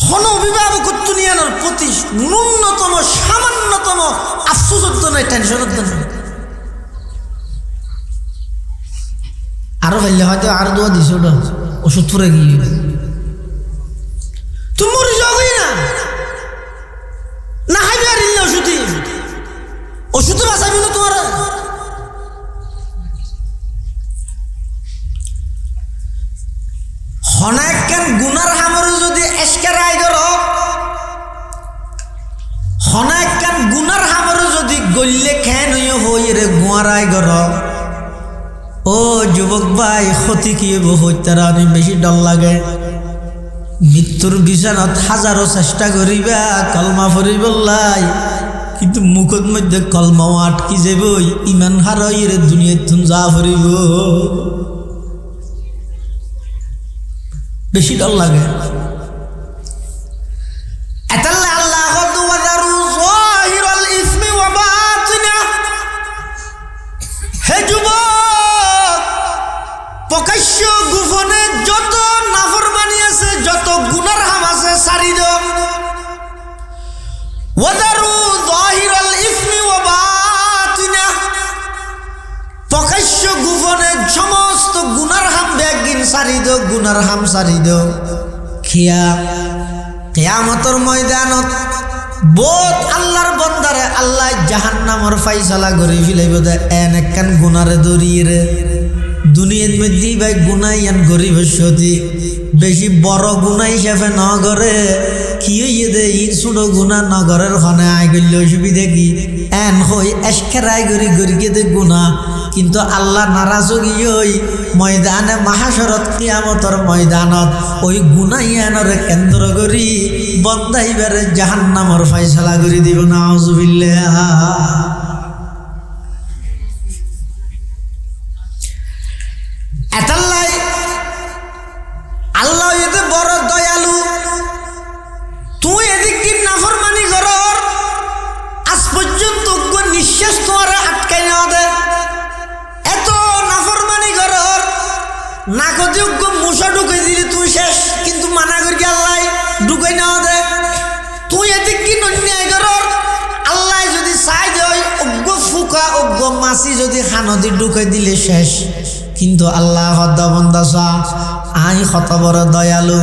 S1: হন অভিভাবক দুনিয়ার প্রতি ন্যূনতম সামান্যতম আফসোস হতো না, টেনশন হতো না। আরো ফেললে হয়তো আর দোয়া দিছে ওটা ওষুধ পরে গিয়ে তুমি মরে যাবই না, না খাইবে আর ইল্লা ওষুধই, ওষুধে বাঁচাবি না তোমার। হনাক কেন গুনার হামরে যদি এসকার আয় কর, হনাক কেন গুনার হামরে যদি গল্লে খেন হই রে গুয়ার আয় কর। ও যুবক ভাই, ক্ষতি কি হইতার আমি বেশি ডর লাগে। মৃত্যুর বিছানাত হাজারো চেষ্টা করিবা কলমা ফরি বললাই, কিন্তু মুখত মধ্যে কলমাও আটকি যাবই, ইমান হারাই রে দুনিয়ার তুন যা ফরিব, বেশি ডর লাগে। এতাল্লা আল্লাহ ওয়াদারু যাহিরাল ইসমি ওয়া বাতিনা। হে যুবক, প্রকাশ্য গোপনে যত নাফরমানি আছে, যত গুনার হাম আছে সারি দাও। ওয়াদারু যাহিরাল ইসমি ওয়া বাতিনা, প্রকাশ্য গোপনে সমস্ত গুনার হাম ব্যাগিন সারি দাও, গুনার হাম সারি দাও। কিয়ামতের ময়দানত বহুত আল্লাহর বন্দারে আল্লাহ জাহান্নামের ফাইসালা করে ফেলাইব দে। এন একখান গুনারে দরিয়ে রে দুনিয়ার মধ্যে ভাই গুনাই আন গরিব সতী বেশি বড় গুনা হিসাবে ন করে কি হইয়ে দে ই ছোট গুণা নগরের খনে আয় করলে অসুবিধা কি? এন হই এসকেরাই গরি গরিকে দে গুণা, কিন্তু আল্লাহ নারাজ ওই ময়দানে মাহাশরত কিয়ামতর ময়দানত ওই গুনাইয়ানরে কেন্দ্র করি বন্দাইবারে জাহান্নামর ফয়সালা করে দিব। নাউজুবিল্লাহ। এতাল্লাই আল্লাহ এতে বড় দয়ালু। তুই এদিক দিন নাফরমানি করর, আজ পর্যন্ত নিঃশ্বাস তোমার আটকাই নেওয়া দে। এত নাফরমানি করর, নাকযোগ্য মুসা ঢুকে দিলে তুই শেষ, কিন্তু মানা করি আল্লাহ ঢুকাই নেওয়া দে। তুই এদিক দিন অন্যায় করর, আল্লাহ যদি চাই দে অজ্ঞ ফুকা অজ্ঞ মাছি যদি খানদি ঢুকাই দিলে শেষ, কিন্তু আল্লাহ হদ্দা বন্দা চা আই কত বড় দয়ালু।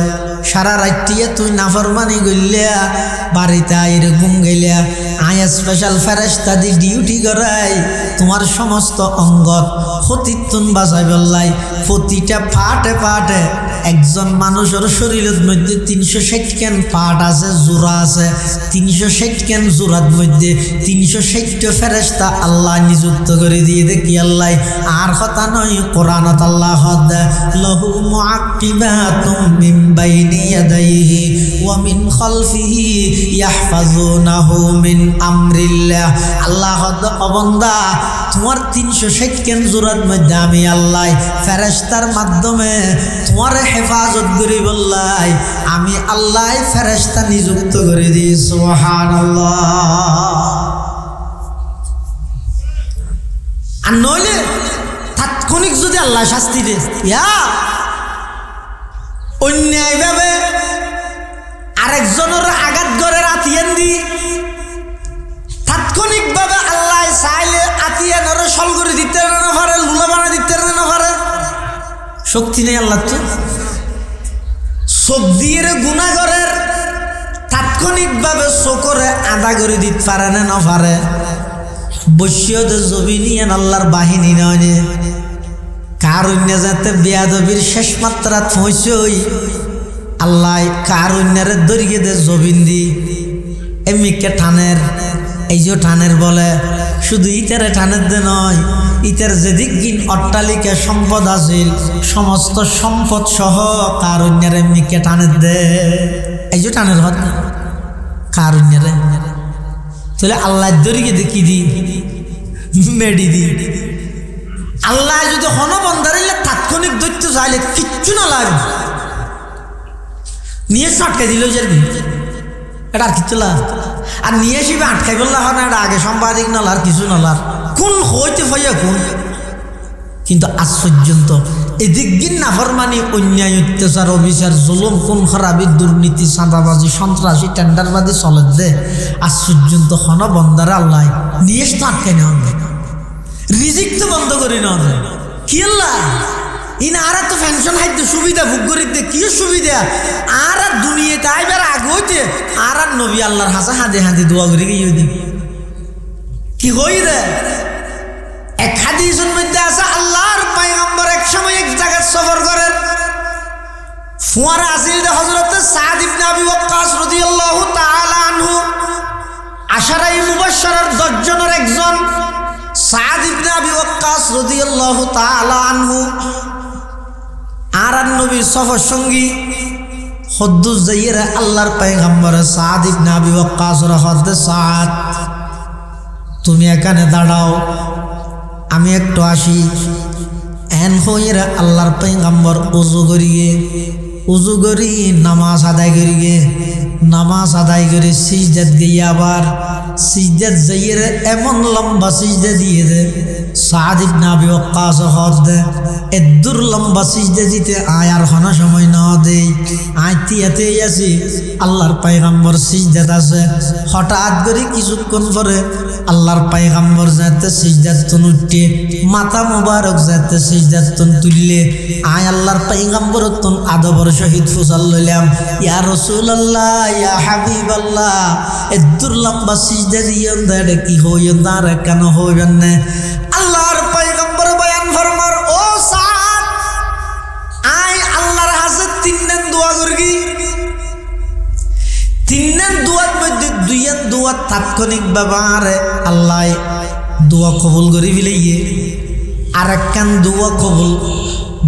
S1: সারা রাত্রিয়ে তুই নাফরমানি গইলিয়া বাড়িতে আইরে ঘুম গেলিয়া আই স্পেশাল ফেরেশতা দি ডিউটি করাই তোমার সমস্ত অঙ্গত ক্ষতিত্বন বাঁচাই বললাই। প্রতিটা পাটে পাটে একজন মানুষের শরীরের মধ্যে 360 কেন পাট আছে, জোড়া আছে। 360 কেন জোড়ার মধ্যে 360টা ফেরেশতা আল্লাহ নিযুক্ত করে দিয়ে দেখি আল্লাহ আর কথা নয়। কোরআনত আল্লাহ লাহু মুআক্কিবাতুম মিন বাইনি ইয়াদাইহি ওয়া মিন খালফিহি ইয়াহফাজুনাহু মিন আমরিল্লাহ। আল্লাহ বান্দা তোমার 360 কেন জোড়ার মধ্যে আমি আল্লাহ ফেরেশতার মাধ্যমে তোমার হেফাজত করি বললাই। আমি আল্লাহ ফেরেশতা নিযুক্ত করে দিই। সুবহানাল্লাহ। আর নইলে তাৎক্ষণিক যদি আল্লাহ শাস্তি দে, অন্যায় ভাবে আরেকজনের আঘাত করে আতিয়ান দি, তাৎক্ষণিক ভাবে আল্লাহ চাইলে আতিয়ানের সল করে দিতে না পারে, লুলা বানা দিতে না পারে, শক্তি নেই আল্লাহ। তো চোখ দিয়ে গুনাহগারের তাৎক্ষণিকভাবে চোখরে আদা করে দিতে পারে না পারে। বসিয়তে জবি নিয়ে আল্লাহর বাহিনী নয়, কারুণ্য যাতে বেয়াদবির শেষ মাত্রা পৌঁছই আল্লাহ কারুণ্যের দরিয়ে দে জবিন দি এমনিকে টানের। এই যে টানের বলে শুধু ইতারে টানের দে নয়, ইতার যেদিক দিন অট্টালিকা সম্পদ আছিল সমস্ত সম্পদ সহ কারুণ্যের এমনিকে টানের দে। এই যে টানের হত না কারুণ্যের তাহলে আল্লাহ দরিয়ে দে কি দি মেডি দি। আল্লাহ যদি হন বন্ধারিলে তাৎক্ষণিক দৈত্য চাইলে কিচ্ছু না লাগে, নিয়ে আটকাই দিল যে এটা আর কিচ্ছু লাগ। আর নিয়ে আসিবে আটকাই বললা হয় না, এটা আগে সাংবাদিক নলার কিছু নলার কোন হইতে হইয়া কোন। কিন্তু আজ পর্যন্ত এদিক দিন নাফরমানি, অন্যায়, অত্যাচার, অবিচার, জুলুম, খুন খারাপি, দুর্নীতি, চাঁদাবাজি, সন্ত্রাসী, টেন্ডারবাজি চলে দে আজ পর্যন্ত হন বন্দারে আল্লাহ নিয়ে তো আটকে নেওয়া যায়, রিজিক তো বন্ধ করে নেওয়া যায়। কি আল্লাহ ইন আর তো পেনশন হাইতে সুবিধা ভোগ করিতে কি সুবিধা, আর দুনিয়াতে আইবার আগ হইতে আর নবী আল্লাহর হাসা হাঁদে হাঁদে দোয়া করে গিয়ে দিন কি হই রে। এক হাদিসের মধ্যে আছে আল্লাহর পয়গম্বর এক সময় এক জায়গায় সফর করেন, ফুয়ারা আসিল হযরত সাদ ইবনে আবি ওয়াক্কাস রাদিয়াল্লাহু তাআলা আনহু, আশারায়ে মুবাশশারার 10 জনের একজন সাদ ইবনে আবি ওয়াক্কাস রাদিয়াল্লাহু তাআলা আনহু আর নবীর সফর সঙ্গী হদ্দুস যাইরা আল্লাহর পয়গম্বর সাদ ইবনে আবি ওয়াক্কাস রাহতে, সাদ তুমি এখানে দাঁড়াও, আমি একটু আসি। এন হইরা আল্লাহর পয়গম্বর উযু করি নামাজ আদায় করিয়ে, নামাজ আদায় করে সিজদাত গিয়ে আবার সিজদাত যাইয়ে এমন লম্বা সিজদা দিয়ে দে সাদ ইবনে আবি ওয়াক্কাস হদে এদুর লম্বা সিজদা দিতে আর হনা সময় না দেই আইতিয়াতে আসি আল্লাহর পয়গম্বর সিজদাত আছে। হঠাৎ করে কিছুক্ষণ পরে আল্লাহর পয়গম্বর যাতে সিজদাতুন উঠে মাথা মোবারক যাতে সিজদাতুন তুললে আল্লাহর পয়গম্বর তুন আদবর শহীদ ফুসাল লইলাম, ইয়া রাসূলুল্লাহ ইয়া হাবিবাল্লাহ এদুর লম্বা সিজদা দিয়েন দে কি হইন দার কেন হইবেন না। আল্লাহর পয়গম্বর বয়ান ফরমার, ও সাদ আই আল্লাহর হাতে 3 দিন দোয়া করগি, 3 দিন দোয়ার মধ্যে 2 দোয়া তাৎক্ষণিক ব্যবহার আল্লাহ দোয়া কবুল করি ফেলিয়ে, আর একখান দোয়া কবুল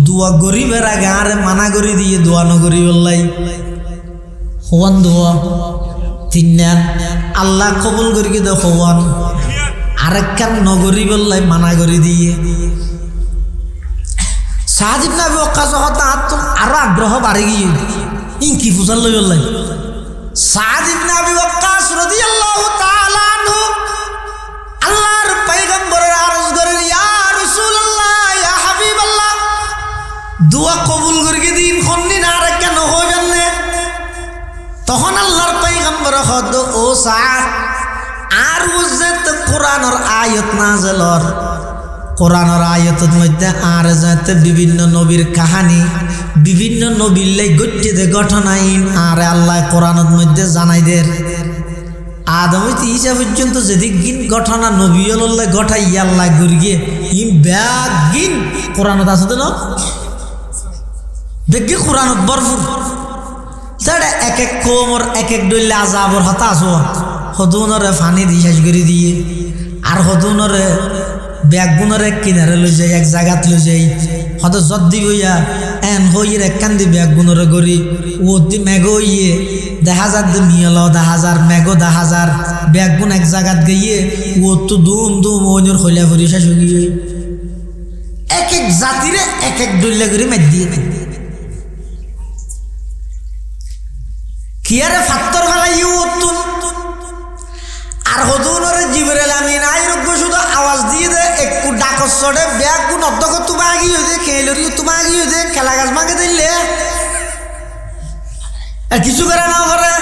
S1: দোয়া গরিবের আগে আর মানা করে দিয়ে দোয়া নগরি বললাই হওয়ান দোয়া 3 দিন আল্লাহ কবুল করি দে হওয়ান, আরেকখান নগরী বললাই মানা করে দিয়ে। সাদ ইবনে আবি ওয়াক্কাস আরো আগ্রহ বাড়ে গিয়ে ইনকি ফুসাল লই বললাই সাদ ইবনে আবি ওয়াক্কাস রাদিয়াল্লাহু তাআলা আনহু আল্লাহর পয়গম্বরের আরজ করেন, ইয়া রাসূলুল্লাহ ইয়া হাবিবাল্লাহ দোয়া কবুল করে দিন খন্নি না আর কেন হইবেন না। তখন আল্লাহর পয়গম্বর হদ, ও সাদ আর বুঝতে কোরআনের আয়াত নাযিলর, কোরআনের আয়াতের মধ্যে আর যাতে বিভিন্ন নবীর কাহিনী, বিভিন্ন নবীর লাই গঠিত ঘটনাইন আর আল্লাহ কোরআনের মধ্যে জানাই দের আদম হইতে ঈসা পর্যন্ত যেদিন ঘটনা নবী আল্লাহ ঘটাই আল্লাহ গরিয়ে ইম ব্যাগিন কোরআনত আছে তো না বেগি কোরআনত ভরপুর তাড়া এক এক কোমর এক এক দইলে আযাবর হতাশ হদুনরে ফানি দিয়ে শেষ করে দিয়ে আর হদুনরে ব্যাগগুনরে কিনারে লই যাই এক জায়গাত লই যাই হয়তো জদ্দি বইয়া এন হইয়ের এক কান্দি ব্যাগগুনরে গড়ি ও দি মেঘ ইয়ে 10,000 নিয়ল 10,000 মেঘ 10,000 ব্যাগগুন এক জায়গাত গিয়ে ও তো দুম দুম ওজোর হইলা ভরি শেষ হয়ে গিয়ে এক এক জাতিরে এক এক দইলে করে মেদ দিয়ে কি আরে ফাত্তর ফেলাই তুন আর হদুনরে জিবরাইল আমিন আইরগ্য শুধু আওয়াজ দিয়ে দে একটু ডাকর চড়ে ব্যাগ গুণ অধ্যক্ষ তোমা আগি হয়ে খেলরি তোমা আগি হয়ে খেলা গাছ মাকে দিলে কিছু করে না করে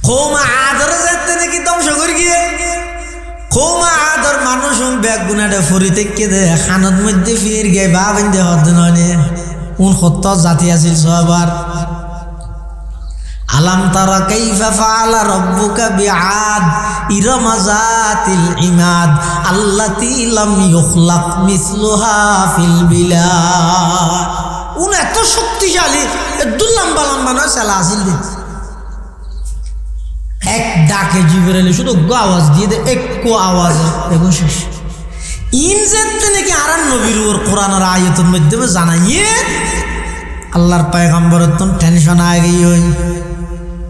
S1: কৌমা আদর যেতে নাকি ধ্বংস করে গিয়ে কৌমা আদর মানুষ ব্যাগ গুণাটা ফরি থেকে দে খানত মধ্যে ফির গে বা বেঁধে হদ নয় কোন সত্য জাতি আছিল সবার আলাম তারা কাইফা ফাআলা রাব্বুকা বিআদ ইরামা যাতিল ইমাদ আল্লাতী লাম ইখলাক মিসলুহা ফিল বিলাদ উন এত শক্তিশালী এত লম্বা লম্বা নয় সালা আছিল এক ডাকে জিবরাইল শুধু আওয়াজ দিয়ে দে একটু আওয়াজ দেখুন শেষ ইনজেতে নাকি আর নবীর ওর কোরআনের আয়াতের মাধ্যমে জানাইয়ে আল্লাহর পয়গম্বরের তো টেনশন আয় গই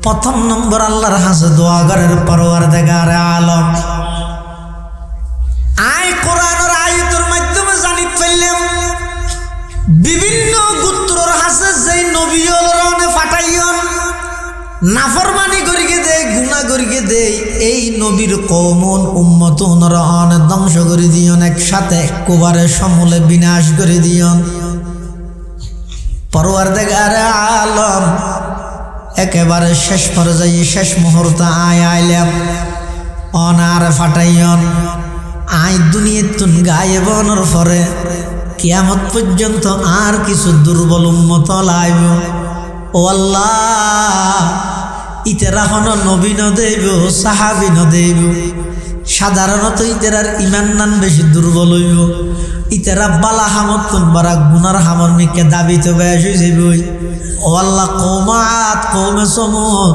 S1: প্রথম নম্বর আল্লাহর হাসে দোয়া করার পরওয়ারদিগার আলম আয় কোরআনের আয়াতের মাধ্যমে জানি ফেললাম বিভিন্ন গোত্রর হাসে যেই নবী ওলরনে ফাটাইয়ন নাফরমানি করি গে দে গুনাহ করিয়ে দেই এই নবীর কওমন উম্মতন রহন ধ্বংস করে দিয়ন, একসাথে একবারে সমূলে বিনাশ করে দিয়ন। পরওয়ারদিগার আলম একেবারে শেষ পর্যায়ে শেষ মুহূর্ত আইলাম অনার ফাটাইয়ন আই দুনিয়াতুন গায়েবনের পরে কিয়ামত পর্যন্ত আর কিছু দুর্বল উম্মত লাইব। ও আল্লাহ, ইতেরা হন নবী ন দেব, সাহাবি ন দেব। সাধারণত ইতেরার ইমান নান বেশি দুর্বল হইব। ইতেরা বালা হামত বারা গুনার হামর মিকে দাবিতে বেশ হইবই। ও আল্লাহ, কৌমাত কৌমে সমুদ,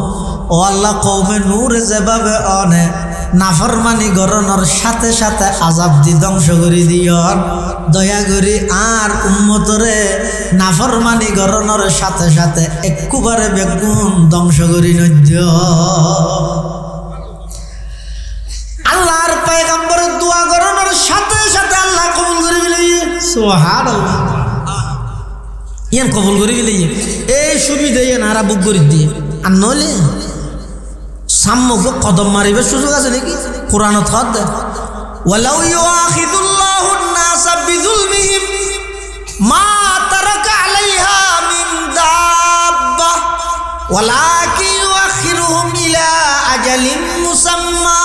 S1: ও আল্লাহ কৌমে নূরে যেভাবে অনে নাফরমানি গরনের সাথে সাথে আজাব দি ধ্বংস করে দিয়ন। দয়া করি আর উম্মতরে নাফরমানি গরনের সাথে সাথে একবারে বেগুন ধ্বংস করি নদ্য। আল্লাহর পয়গম্বরের দোয়া গরনের সাথে সাথে আল্লাহ কবুল করে দিলে। সুবহানাল্লাহ, ইয়ান কবুল করে দিলে এই সুবিধা ইয়ান আরা বুক করে দিয়ে। আর নইলে সাম্যকে কদম মারিবার সুযোগ আছে নাকি? কোরআনত হদ দে ওয়ালাউ ইউআখিযুল্লাহু আন-নাসা বিযুলমিহিম মা তারাকা আলাইহা মিন দাব্বা ওয়ালাকিন ইউআখিরুহুম ইলা আজালিন মুসাম্মা।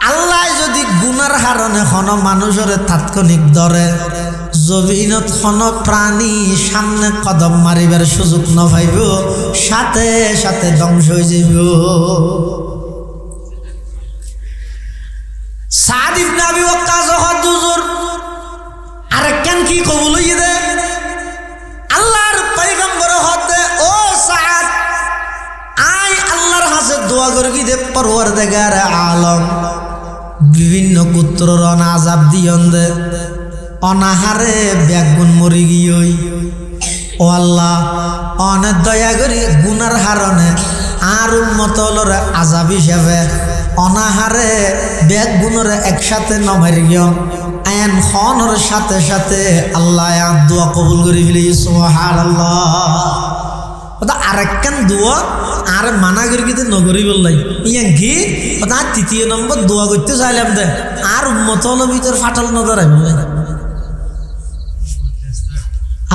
S1: আল্লাহ যদি গুনার হারণে কোন মানুষের তাৎক্ষণিক ধরে জমিনত কোন প্রাণী সামনে কদম মারিবার সুযোগ ন পাইব, সাথে সাথে ধ্বংস হয়ে যাইব। সাদ ইবনে আবি ওয়াক্কাস হুজুর আরেকখান কি কবুল হইয়ে দে আল্লাহর পয়গম্বর হতে, ও সাদ আই আল্লাহর কাছে দোয়া করি দে পরওয়ারদিগার আলম বিভিন্ন গোত্রর আযাব দিয়ন দে, অনাহারে ব্যাগুন মরি গিয়ে। ও আল্লাহ, অনেক দয়া করি গুনার হারণে আর উম্মত হলরে আযাব হিসাবে অনাহারে ব্যাগুনরে একসাথে নমাই গিয়ে আইন খনর সাথে সাথে আল্লাহ দোয়া কবুল করি ফেলি। সুবহানাল্লাহ। ওটা আরেকখান দোয়া আর মানা করি কিন্তু নগরী বললাই ইয়ান কি ওটা তৃতীয় নম্বর দোয়া করতে চাইলাম দে আর উম্মত হল ভিতর ফাটল নজর আইব।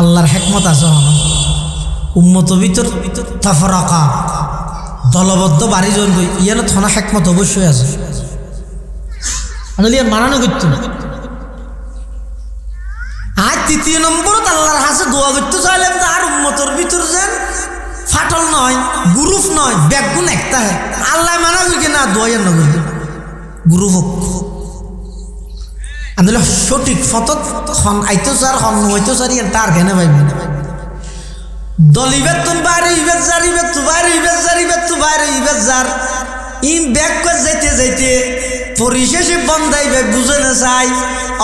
S1: আল্লাহর হেকমত আছে উম্মত ভিতর তাফরাকা দলবদ্ধ বাড়ি জন কই ইয়ানো থানা হেকমত অবশ্যই আছে। আমি ইয়ার মানানো করতো আর তৃতীয় নম্বরত আল্লাহর হাসে দোয়া করতে চাইলাম আর উম্মতর ভিতর যেন ফাটল নয়, গ্রুপ নয়, ব্যাগুন একটা হয়। আল্লাহ মানা করি না দোয়া ইয়ার নগর গ্রুপ হোক আন্দোলন সঠিক ফতত খন আইতো চার খন হইতো চারি তার কেনে পাইব দলিবের তুন বাইরে ইবের যার ইবের তু বাইরে ইবের যার ইবের তু বাইরে ইবের যার ইম ব্যাগ করে যাইতে যাইতে পরিশেষে বন্ধাইবে বুঝে না চাই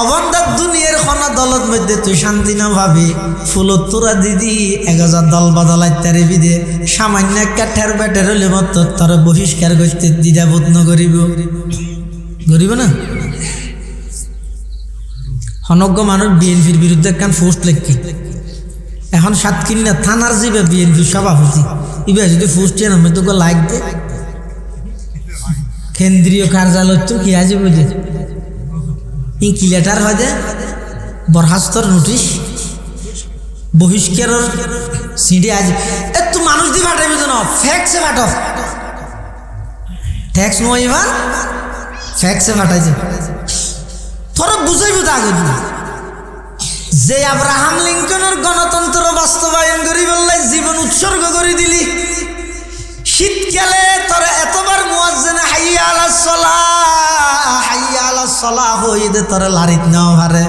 S1: অবন্ধার দুনিয়ার খনা দলত মধ্যে তুই শান্তি না ভাবি ফুলত তোরা দিদি 1000 দল বদলাই তারে বিদে সামান্য একটা ঠের বেটের হলে মত তোরা বহিষ্কার করতে দ্বিধাবোধ ন করিব করিব না। হনজ্ঞ মানুষ বিএনপির বিরুদ্ধে একখান পোস্ট লেখি এখন সাতকিন্না থানার যাবে বিএনপির সভাপতি ইবে যদি পোস্ট আমি তোকে লাইক দে কেন্দ্রীয় কার্যালয় তো কি আজ বুঝে ই কি লেটার হয় দে বরখাস্তর নোটিশ বহিষ্কারের সিডি আজ এত মানুষ দিয়ে ফাটাইবে তো না ফ্যাক্সে ফাটাও ট্যাক্স নয় এবার ফ্যাক্সে ফাটাইছে তোরা বুঝাইব তা আগে যে আব্রাহাম লিঙ্কনের গণতন্ত্র বাস্তবায়ন করি বললে জীবন উৎসর্গ করে দিলি শীতকালে তোরা এতবার মুয়াজ্জিনে হাইয়া আলাস সালাহ হই দে তোরা লারিত নাও ভারে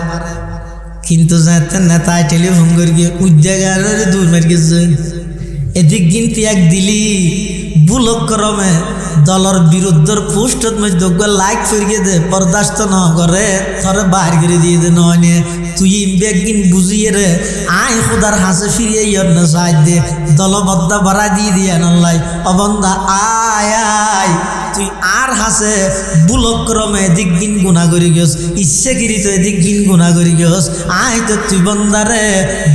S1: কিন্তু যাতে নেতায় টেলিফোন করি গিয়ে উদ্যোগারের দূর মেরে গেছে এদিক গিনতি এক দিলি বুলক্রমে দলের বিরুদ্ধের পোস্টত মধ্যে লাইক করিয়ে দে বরদাস্ত ন করে থরে বাহির করে দিয়ে দে নয় তুই বেগিন বুঝিয়ে রে আই খুদার হাসে ফিরিয়ে ইয়র না চাই দে দলবদ্ধ বাড়া দিয়ে দিয়ে নল্লাই অবন্ধা আয় আয় তুই আর হাসে বুলক্রমে এদিক গিন গুণা করি গেছ ইচ্ছেগিরি তো এদিক গিন গুণা করি গেছ আয় তো তুই বন্দারে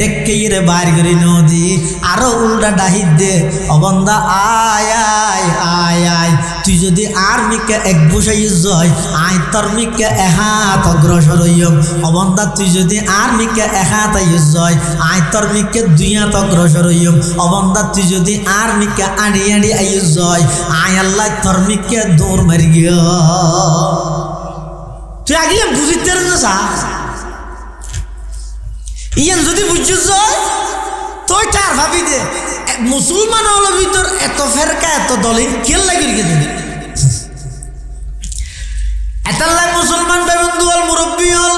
S1: ডেকে রে বাইর করি নদী আরো উল্টা ডাহিত দে অবন্দা আয় আয় আয় আয় তুই যদি আর মিকে এক বসাই জয় আয় তোর মিকে এহাত অগ্রসর হইম অবন্দা তুই যদি আর মিকে এহাত জয় আয় তোর মিকে দুই হাত অগ্রসর হইম অবন্দা তুই যদি আর মিকে আড়ি আড়ি আই জয় আয় আল্লাহ তোর মিকে দৌড় মারি গিয়ে তুই আগে বুঝিতে চা ইয়ান যদি বুঝছিস তুই তার ভাবি দে মুসলমান হল ভিতর এত ফেরকা এত দলিল কেল লাগি রেখে এতাল্লাই মুসলমান বন্ধু হল মুরব্বী হল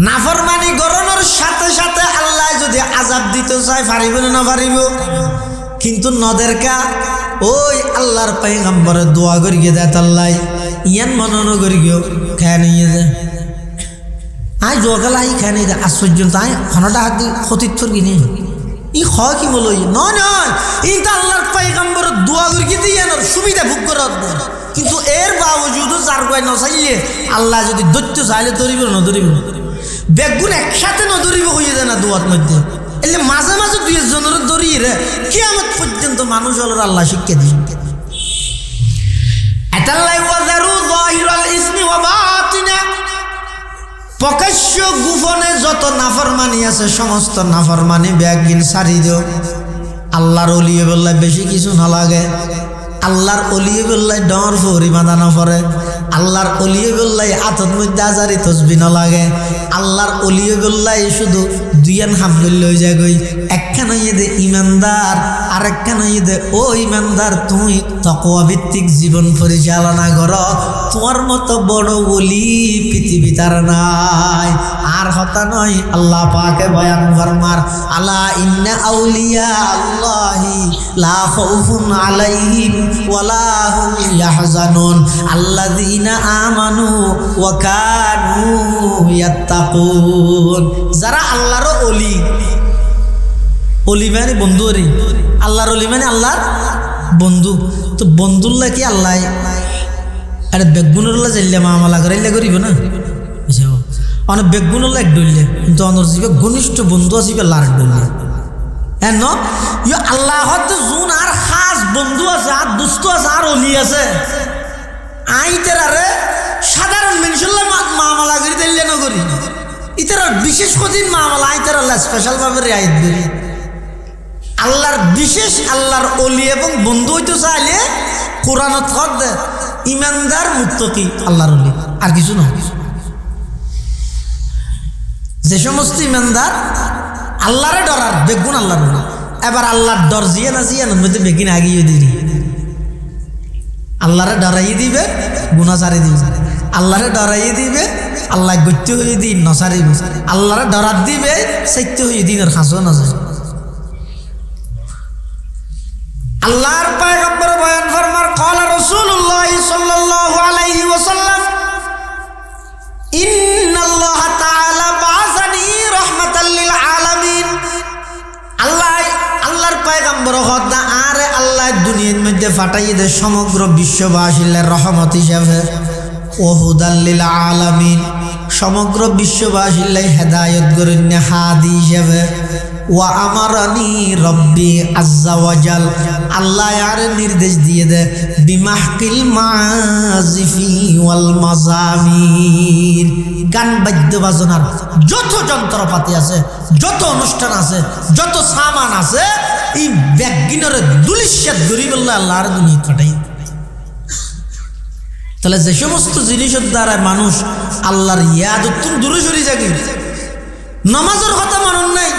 S1: নাফরমানি গরনের সাথে সাথে আল্লাহ যদি আজাব দিতে চায় পারিব না পারিব কিন্তু নদেরকা ওই আল্লাহর পয়গম্বরে দোয়া করি গিয়ে দেয় তাল্লাই ইয়ান মনন করি গিয়েও খেয়ে নিয়ে যায় আই দোয়া গেল আই খেয়ে নিয়ে যায় আশ্চর্য তাই খনটা হাত দিয়ে ক্ষতিত্বর কিনে ই হয় কি বলো নয় নয় এই তো আল্লাহর পয়গম্বর দোয়া করি গিয়ে দিয়ে সুবিধা ভোগ করার কিন্তু এর বাবজুদও যার গায়ে নচাইলে আল্লাহ যদি দৈত্য চাইলে ধরিব না ধরিব বেগুন একসাথে নধরিব হয়ে যায় না দোয়ার মধ্যে এলে মাঝে মাঝে দুই একজনের ধরিয়ে রে কিয়ামত পর্যন্ত মানুষ হল আল্লাহ শিক্ষা দিন প্রকাশ্য গোপনে যত নাফরমানি আছে সমস্ত নাফরমানি ব্যাগিন সারি দিও আল্লাহর ওলিয়ে বললে বেশি কিছু না লাগে আল্লাহর অলিয়ে বললাই ডর ফরি বাঁধা না পড়ে আল্লাহর অলিয়ে বললাই আতর মধ্যে আজারি তসবি না লাগে আল্লাহর অলিয়ে বললাই শুধু দুইয়ান হামদুল লই যায় গই একখান দে ইমানদার আর একখান দে ও ইমানদার তুই তাকওয়া ভিত্তিক জীবন পরিচালনা কর তোমার মতো বড় ওলি পৃথিবীতে আর নাই আর হতা নয় আল্লাহ পাকে বয়ান ফরমার আলা ইন্না আউলিয়া আল্লাহি লা খাউফুন আলাইহিম ওয়ালা হুম ইয়াহজানুন আল্লাযীনা আমানু ওয়া কানু ইয়াত্তাকুন যারা আল্লাহর ওলি ওলি মানে বন্ধু রে আল্লাহর ওলি মানে আল্লাহর বন্ধু তো বন্ধুল্লাহ কি আল্লাহ আরে বেগুনুল্লাহ জাইলে মামলা করাইলে করিব না বুঝছো অনেক বেগুনুল্লাহ এক ডললে কিন্তু অনর জীবে ঘনিষ্ঠ বন্ধু আছে লার ডললে হ্যাঁ ন ইয়ে আল্লাহ হতে জুন আর খাস বন্ধু আছে আর দুস্থ আছে আর অলি আছে আইতের আরে সাধারণ মানুষের মামলা করি দিলে না করি ইতার বিশেষ কঠিন মামলা আইতের আল্লাহ স্পেশাল ভাবে রেয়াইত দেবে আল্লাহর বিশেষ আল্লাহর অলি এবং বন্ধু হইতে চাইলে কোরআনত হক দে ইমানদার মুত্তাকি আল্লাহর অলি আর কিছু না যে সমস্ত ইমানদার আল্লাহরে ডরার বেগুন আল্লাহর অলি এবার আল্লাহর ডর জিয়ে না জিয়ে না মধ্যে বেগিন আগিয়ে দিবি আল্লাহরে ডরাইয়ে দিবে গুনাহ ছাড়ি দিবে আল্লাহরে ডরাইয়ে দিবে আল্লাহ গত্য হয়ে দিন নসারিব আল্লাহরে ডরাত দিবে সত্য হয়ে দিন আর হাসো না যায় আল্লাহর পয়গম্বর বয়ান ফরমার ক্বালা রাসূলুল্লাহ সাল্লাল্লাহু আলাইহি ওয়াসাল্লাম ইন্নাল্লাহ তাআলা বাআসানি রাহমাতাল লিল আলামিন আল্লাহর পয়গম্বর হদা আরে আল্লাহ দুনিয়ার মধ্যে ফাটাইয়ে দে সমগ্র বিশ্ববাসীর রহমত হিসাবে ও হুদাল লিল আলামিন সমগ্র বিশ্ববাসীর হেদায়েত করেন হাদি হিসাবে ওয়া আমারানি রব্বি আজ্জা ওয়াজাল আল্লাহ আর নির্দেশ দিয়ে দে বিমাহকিল মাজিফি ওয়াল মাজামির গান বাদ্য বাজনার যত যন্ত্রপাতি আছে যত অনুষ্ঠান আছে যত সামান আছে এই ব্যাগিনরে দুলিশ্বাত গরি বললে আল্লাহ আর দুনিয়া কাটাই তাহলে যে সমস্ত জিনিসের দ্বারা মানুষ আল্লাহর ইয়াদ উত্তম দূরে সরে যাবে নামাজের কথা মনন নাই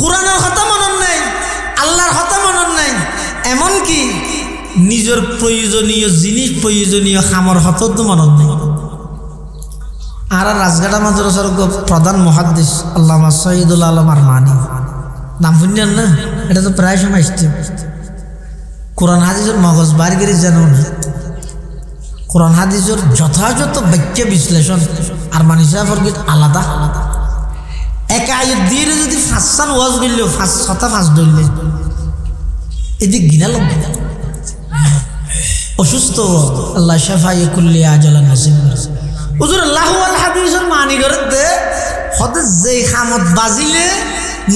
S1: কোরআনের কথা মনন নাই আল্লাহর কথা মনন নাই এমনকি নিজের প্রয়োজনীয় জিনিস প্রয়োজনীয় খামর হত মনন নাই আর রাজগাড়া মাদ্রাসার প্রধান মুহাদ্দিস আল্লামা শহীদুল আলম আরমানি নাম শুনছেন না এটা তো প্রায় সময় আসছে কোরআন হাদিসের মগজ বার করে জানো না কোরআন হাদিসের যথাযথ বাক্য বিশ্লেষণ আরমানি সাহেবের আলাদা আলাদা এক আয়ত দিয়ে যদি ফাঁসান ওয়াজ করলেও ছটা ফাঁস ধরলে এদিক গিনা লোক অসুস্থ আল্লাহ শাফাই কুল্লি আজালান নসিব করেছে হুজুর আল্লাহ আল হাদিসের মানি করতে হতে যেই খামত বাজিলে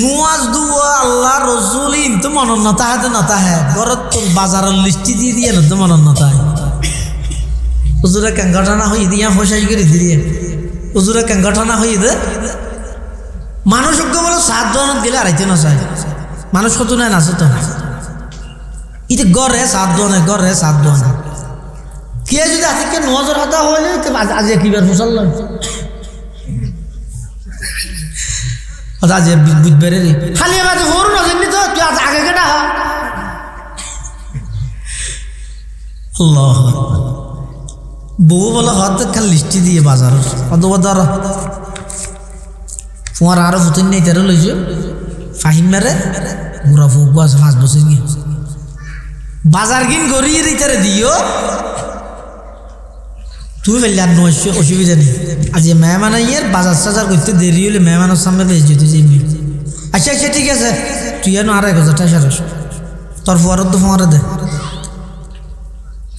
S1: নুয়াজ দুয়া আল্লাহ রসুল তো মনন নতা হাতে নতা হ্যাঁ ঘরত তোর বাজারের লিস্টি দিয়ে দিয়ে না তো মনন নতা হুজুরে কেন ঘটনা হয়ে দিয়া হোসাই করে দিয়ে হুজুরে কেন ঘটনা হয়ে দে মানুষ বলে 7 জনত গেলে আড়াইতে না চায় মানুষ কত নাই নাচে তো ইতে গড়ে 7 জনে গড়ে 7 জনে কে যদি আজকে 9 হাতা হলে আজ কিবার ফসল আজ বুঝবে রে খালি আজ হরু না জানি তো তুই আজ আগে কেটা আল্লাহ বউ বলে হত খান লিস্টি দিয়ে বাজার অদর তোমার আরো ফুটিন নেই তেরো লইছ ফাহিম মেরে গুড়া ফুকু আছে 5 বছর গিয়ে বাজার কিন গড়িয়ে রিতারে দিও তুই ফেললে আর অসুবিধা নেই আজ মেহমান আইয়ের বাজার সাজার করতে দেরি হলে মেহমানের সামনে বেশ যেতে যাবি আচ্ছা আচ্ছা ঠিক আছে তুই যেন আর 1000 টাকা সারস তোর ফুয়ারত তো ফুয়ারে দে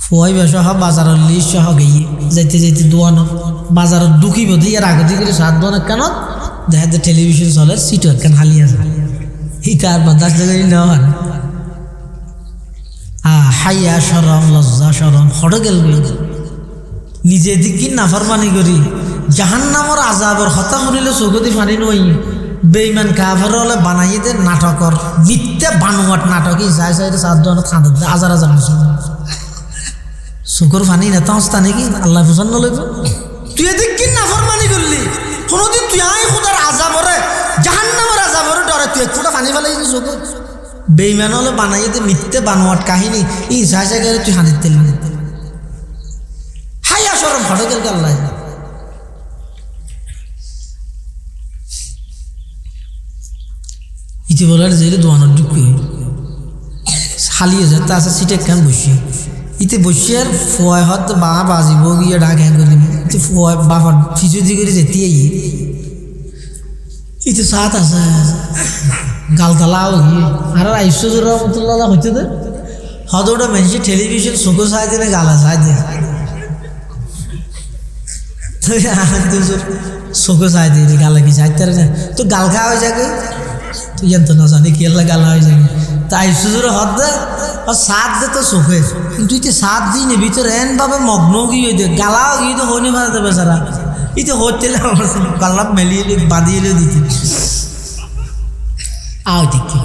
S1: ফুয়াই বেসহ বাজারের লিস্ট সহ গিয়ে যাইতে যাইতে দোয়ানো বাজারের দুঃখিব দিয়ে আর আগে দিকে 7 দোয়ানো কেন দেখা যায় টেলিভিশন চলে সিট কেন হালি আছে হিকার বা 10 জায়গায় নেওয়া হয় হাইয়া সরম লজ্জা সরম হড়ে গেল নিজে দিকে নাফরমানি করি জাহান্নামর আযাবের কথা শুনিলে চকুদি ফানি নই বেঈমান কাফের হলে বানাইয়ে দে নাটকর মিথ্যা বানোয়াট নাটকই যাই যাই 7 জন খাঁদে হাজার হাজার মুসলমান চকুর ফানি নেতা হস্তা নাকি আল্লাহ পছন্দ লইব তুই এদিক কি নাফরমানি করলি কোনদিন তুই আই খুদার আযাবরে জাহান্নামের আযাবরে ডরে তুই একটু পানি ফেলাইছিস চকু বেঈমান হলে বানাইয়ে দে মিথ্যা বানোয়াট কাহিনী ই যাই যাই করে তুই হাঁদিতে তেলবি হাইয়া শরম হড়ে গেল আল্লাহ ইতি বলার জেলে দোয়ানোর ঢুকি হালিয়ে যেতে আছে সিটে কেন বসি ইতে বসি আর ফোয়াই হত বা বাজিব গিয়ে ডাক হ্যাং করে ইতে ফোয়াই বাবার ফিজুদি করে যেতে ইতে সাত আছে গালতালাও গিয়ে আর আইসুজুর রহমতুল্লাহ হইতে দে হদ ওটা মেনছি টেলিভিশন চোখো চাই দিনে গালা চাই দিয়ে চোখো চাই দিয়ে গালা কি চাইতে তো গাল খাওয়া হয়ে যাবে তুই জানতো না জানি কি আল্লাহ গালা হয়ে যাবে তাই সুজুরে হদ দে আর সাত দে তো চোখে কিন্তু ইতে 7 দিনে ভিতরে এন ভাবে মগ্ন গিয়ে দে গালাও গিয়ে তো হইনি মারা দেবে সারা ইতে হতে আমার গালা মেলিয়ে বাঁধিয়ে দিতে আও দেখি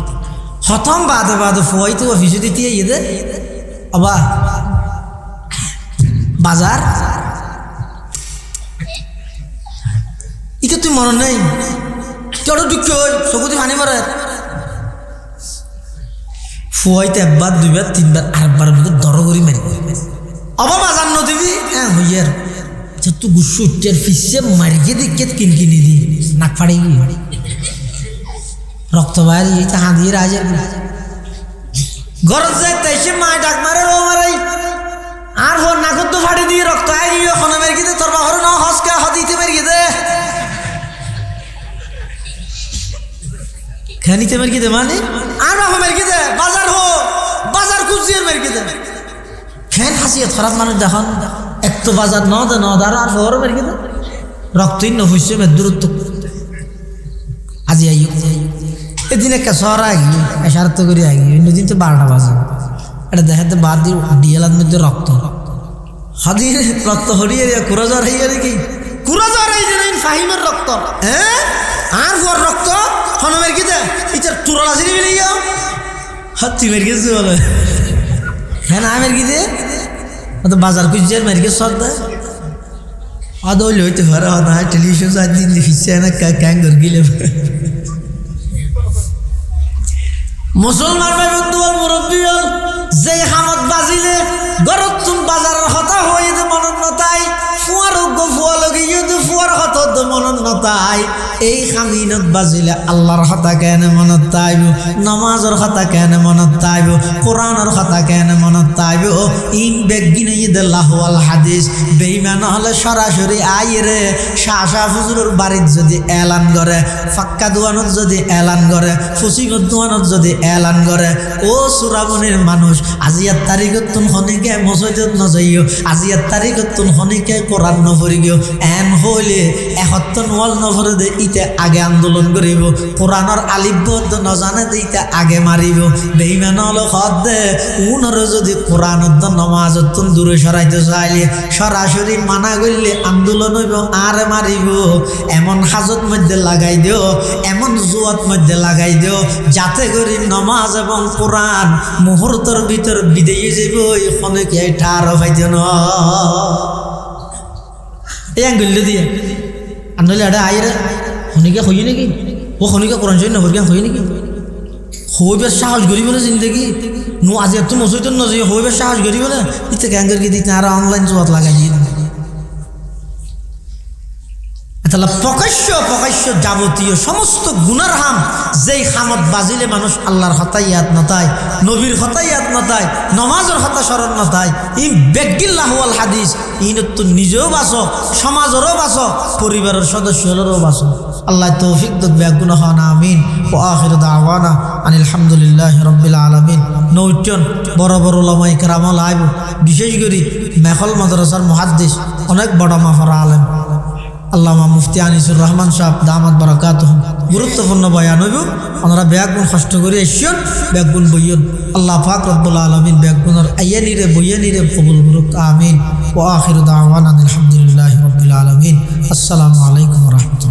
S1: হতম বাদে বাদে ফুয়াই তো অফিসে দিতে ইয়ে দে আবা বাজার ইতে তুই মনে নেই তোর দুঃখ চকুতি পানি মারে ফুয়াইতে 1 বার 2 বার 3 বার 8 বার মধ্যে দর করি মারি আবার বাজার ন দিবি হ্যাঁ হইয়ার তুই গুসু উঠে ফিসে মারিয়ে দিকে কিনকিনি দি নাক ফাড়ে গিয়ে রক্ত বাইরে এই হাঁদিয়ে রাজে ঘর যায় তাই সে মায় ডাক মারে ও মারাই আর ভোর নাকত তো ফাড়ি দিয়ে রক্ত আয় গিয়ে ওখানে মেরে গিয়ে তোর বাহর না হসকা হদিতে মেরে গিয়ে দে খানিতে মেরে গিয়ে দে মানে আর বাবা মেরে গিয়ে দে বাজার হো বাজার খুঁজিয়ে মেরে গিয়ে দে খেন হাসিয়ে খারাপ মানুষ দেখান এক তো বাজার ন দে ন দাঁড়ো আর ভোর মেরে গিয়ে দে রক্তহীন নফুসে মেয়ে দূরত্ব আজি আইও এদিন একটা শহর আগি এসারত করে আগি অন্যদিন তো 12টা বাজে এটা দেখাতে বাদ দিয়ে ডিয়ালার মধ্যে রক্ত হাদির রক্ত হরিয়ে কুরাজার হইয়া নাকি কুরাজার এই যে ফাহিমের রক্ত হ্যাঁ আর ভোর রক্ত হনমের কি দে ইটার তুরল আছে নি বিলিয়া হাতি মের গেছে বলে হ্যাঁ না মের কি দে তো বাজার কুজিয়ার মের গেছে সদ আদল হইতে পারে না টেলিভিশন সাত দিন ফিসে না ক্যাং করে গিলে মুসলমান ভাই বন্ধু আর মুরব্বী যে হামত বাজিলে গরত তুম বাজারের হতা হয়ে যে মনন নতাই ফুয়ার ফুয়া লগে ফুয়ার হত মনন নতাই এই খামিনত বাজিলে আল্লাহর কথা কেন মনত তাইব, নামাজের কথা কেন মনত তাইব, কোরআনের কথা কেন মনত তাইব। ইন বেগিনে লাহওয়াল হাদিস বেঈমান হলে সরাসরি আইরে শাহ হুজুরের বাড়িত যদি এলান করে, ফাক্কা দোয়ানত যদি এলান করে, ফুসিগত দোয়ানত যদি এলান করে, ও সুরাবনের মানুষ আজিয়ার তারিখত তুন হনিকে মসজিদত নজাইও, আজিয়ার তারিখত তুন হনিকে কোরআন নভরি গিও। এন হইলে এহত্তন ওয়াল নভরে দে ইতে আগে আন্দোলন করিব, কোরআনের আলিব্বত নজানে দে ইতে আগে মারিব। বেঈমান হলো হদ দে উনরে যদি কোরআনত নমাজত তুন দূরে সরাইতে চাইলে সরাসরি মানা করলে আন্দোলন হইব আর মারিব। এমন হাজত মধ্যে লাগাই দিও, এমন জুয়াত মধ্যে লাগাই দিও যাতে করে নমাজ এবং কোরআন মুহূর্তের ভিতর বিদেয় যাব। এখানে কি ঠার পাইতে ন এই আঙ্গুল দিয়ে আনলে এটা আইরে শনিকে হই নাকি ও শনিকে কোরআন শরীফ নভরকে হই নাকি হইবার সাহস করিব না জিন্দগি নো আজি এত মসজিদ নজয় হইবার সাহস করিব না ইতে গ্যাঙ্গের কি দিতে আর অনলাইন জোয়াত লাগাই দিয়ে তাহলে প্রকাশ্য প্রকাশ্য যাবতীয় সমস্ত গুনার হাম যেই খামত বাজিলে মানুষ আল্লাহর হতা ইয়াদ নতায়, নবীর হতা ইয়াদ নতায়, নমাজের হতা স্মরণ নতায়, ই বেগিল্লাহওয়াল হাদিস ইনত তো নিজেও বাঁচো, সমাজেরও বাঁচো, পরিবারের সদস্যদেরও বাঁচো। আল্লাহ তৌফিক দক বেগুনা হন আমিন। ও আখির দাওয়ানা আনিল হামদুলিল্লাহি রাব্বিল আলামিন। নৌজন বড় বড় উলামায়ে কেরাম আইব, বিশেষ করে মেখল মাদ্রাসার মুহাদ্দিস অনেক বড় মাফারা আলেম আল্লামা মুফতি আনিসুর রহমান সাহেব দামাত বারাকাতুহু গুরুত্বপূর্ণ বয়ান হইব। ওনারা ব্যাগুন কষ্ট করে এসছেন, ব্যাগুন বইয়ন। আল্লাহ পাক রব্বুল আলামিন ব্যাগুনের আয়ানিরে বইয়ানিরে কবুল করুক আমিন। ওয়া আখিরু দাওয়ানা আলহামদুলিল্লাহি রাব্বিল আলামিন। আসসালামু আলাইকুম ওয়া রাহমাতুল্লাহ।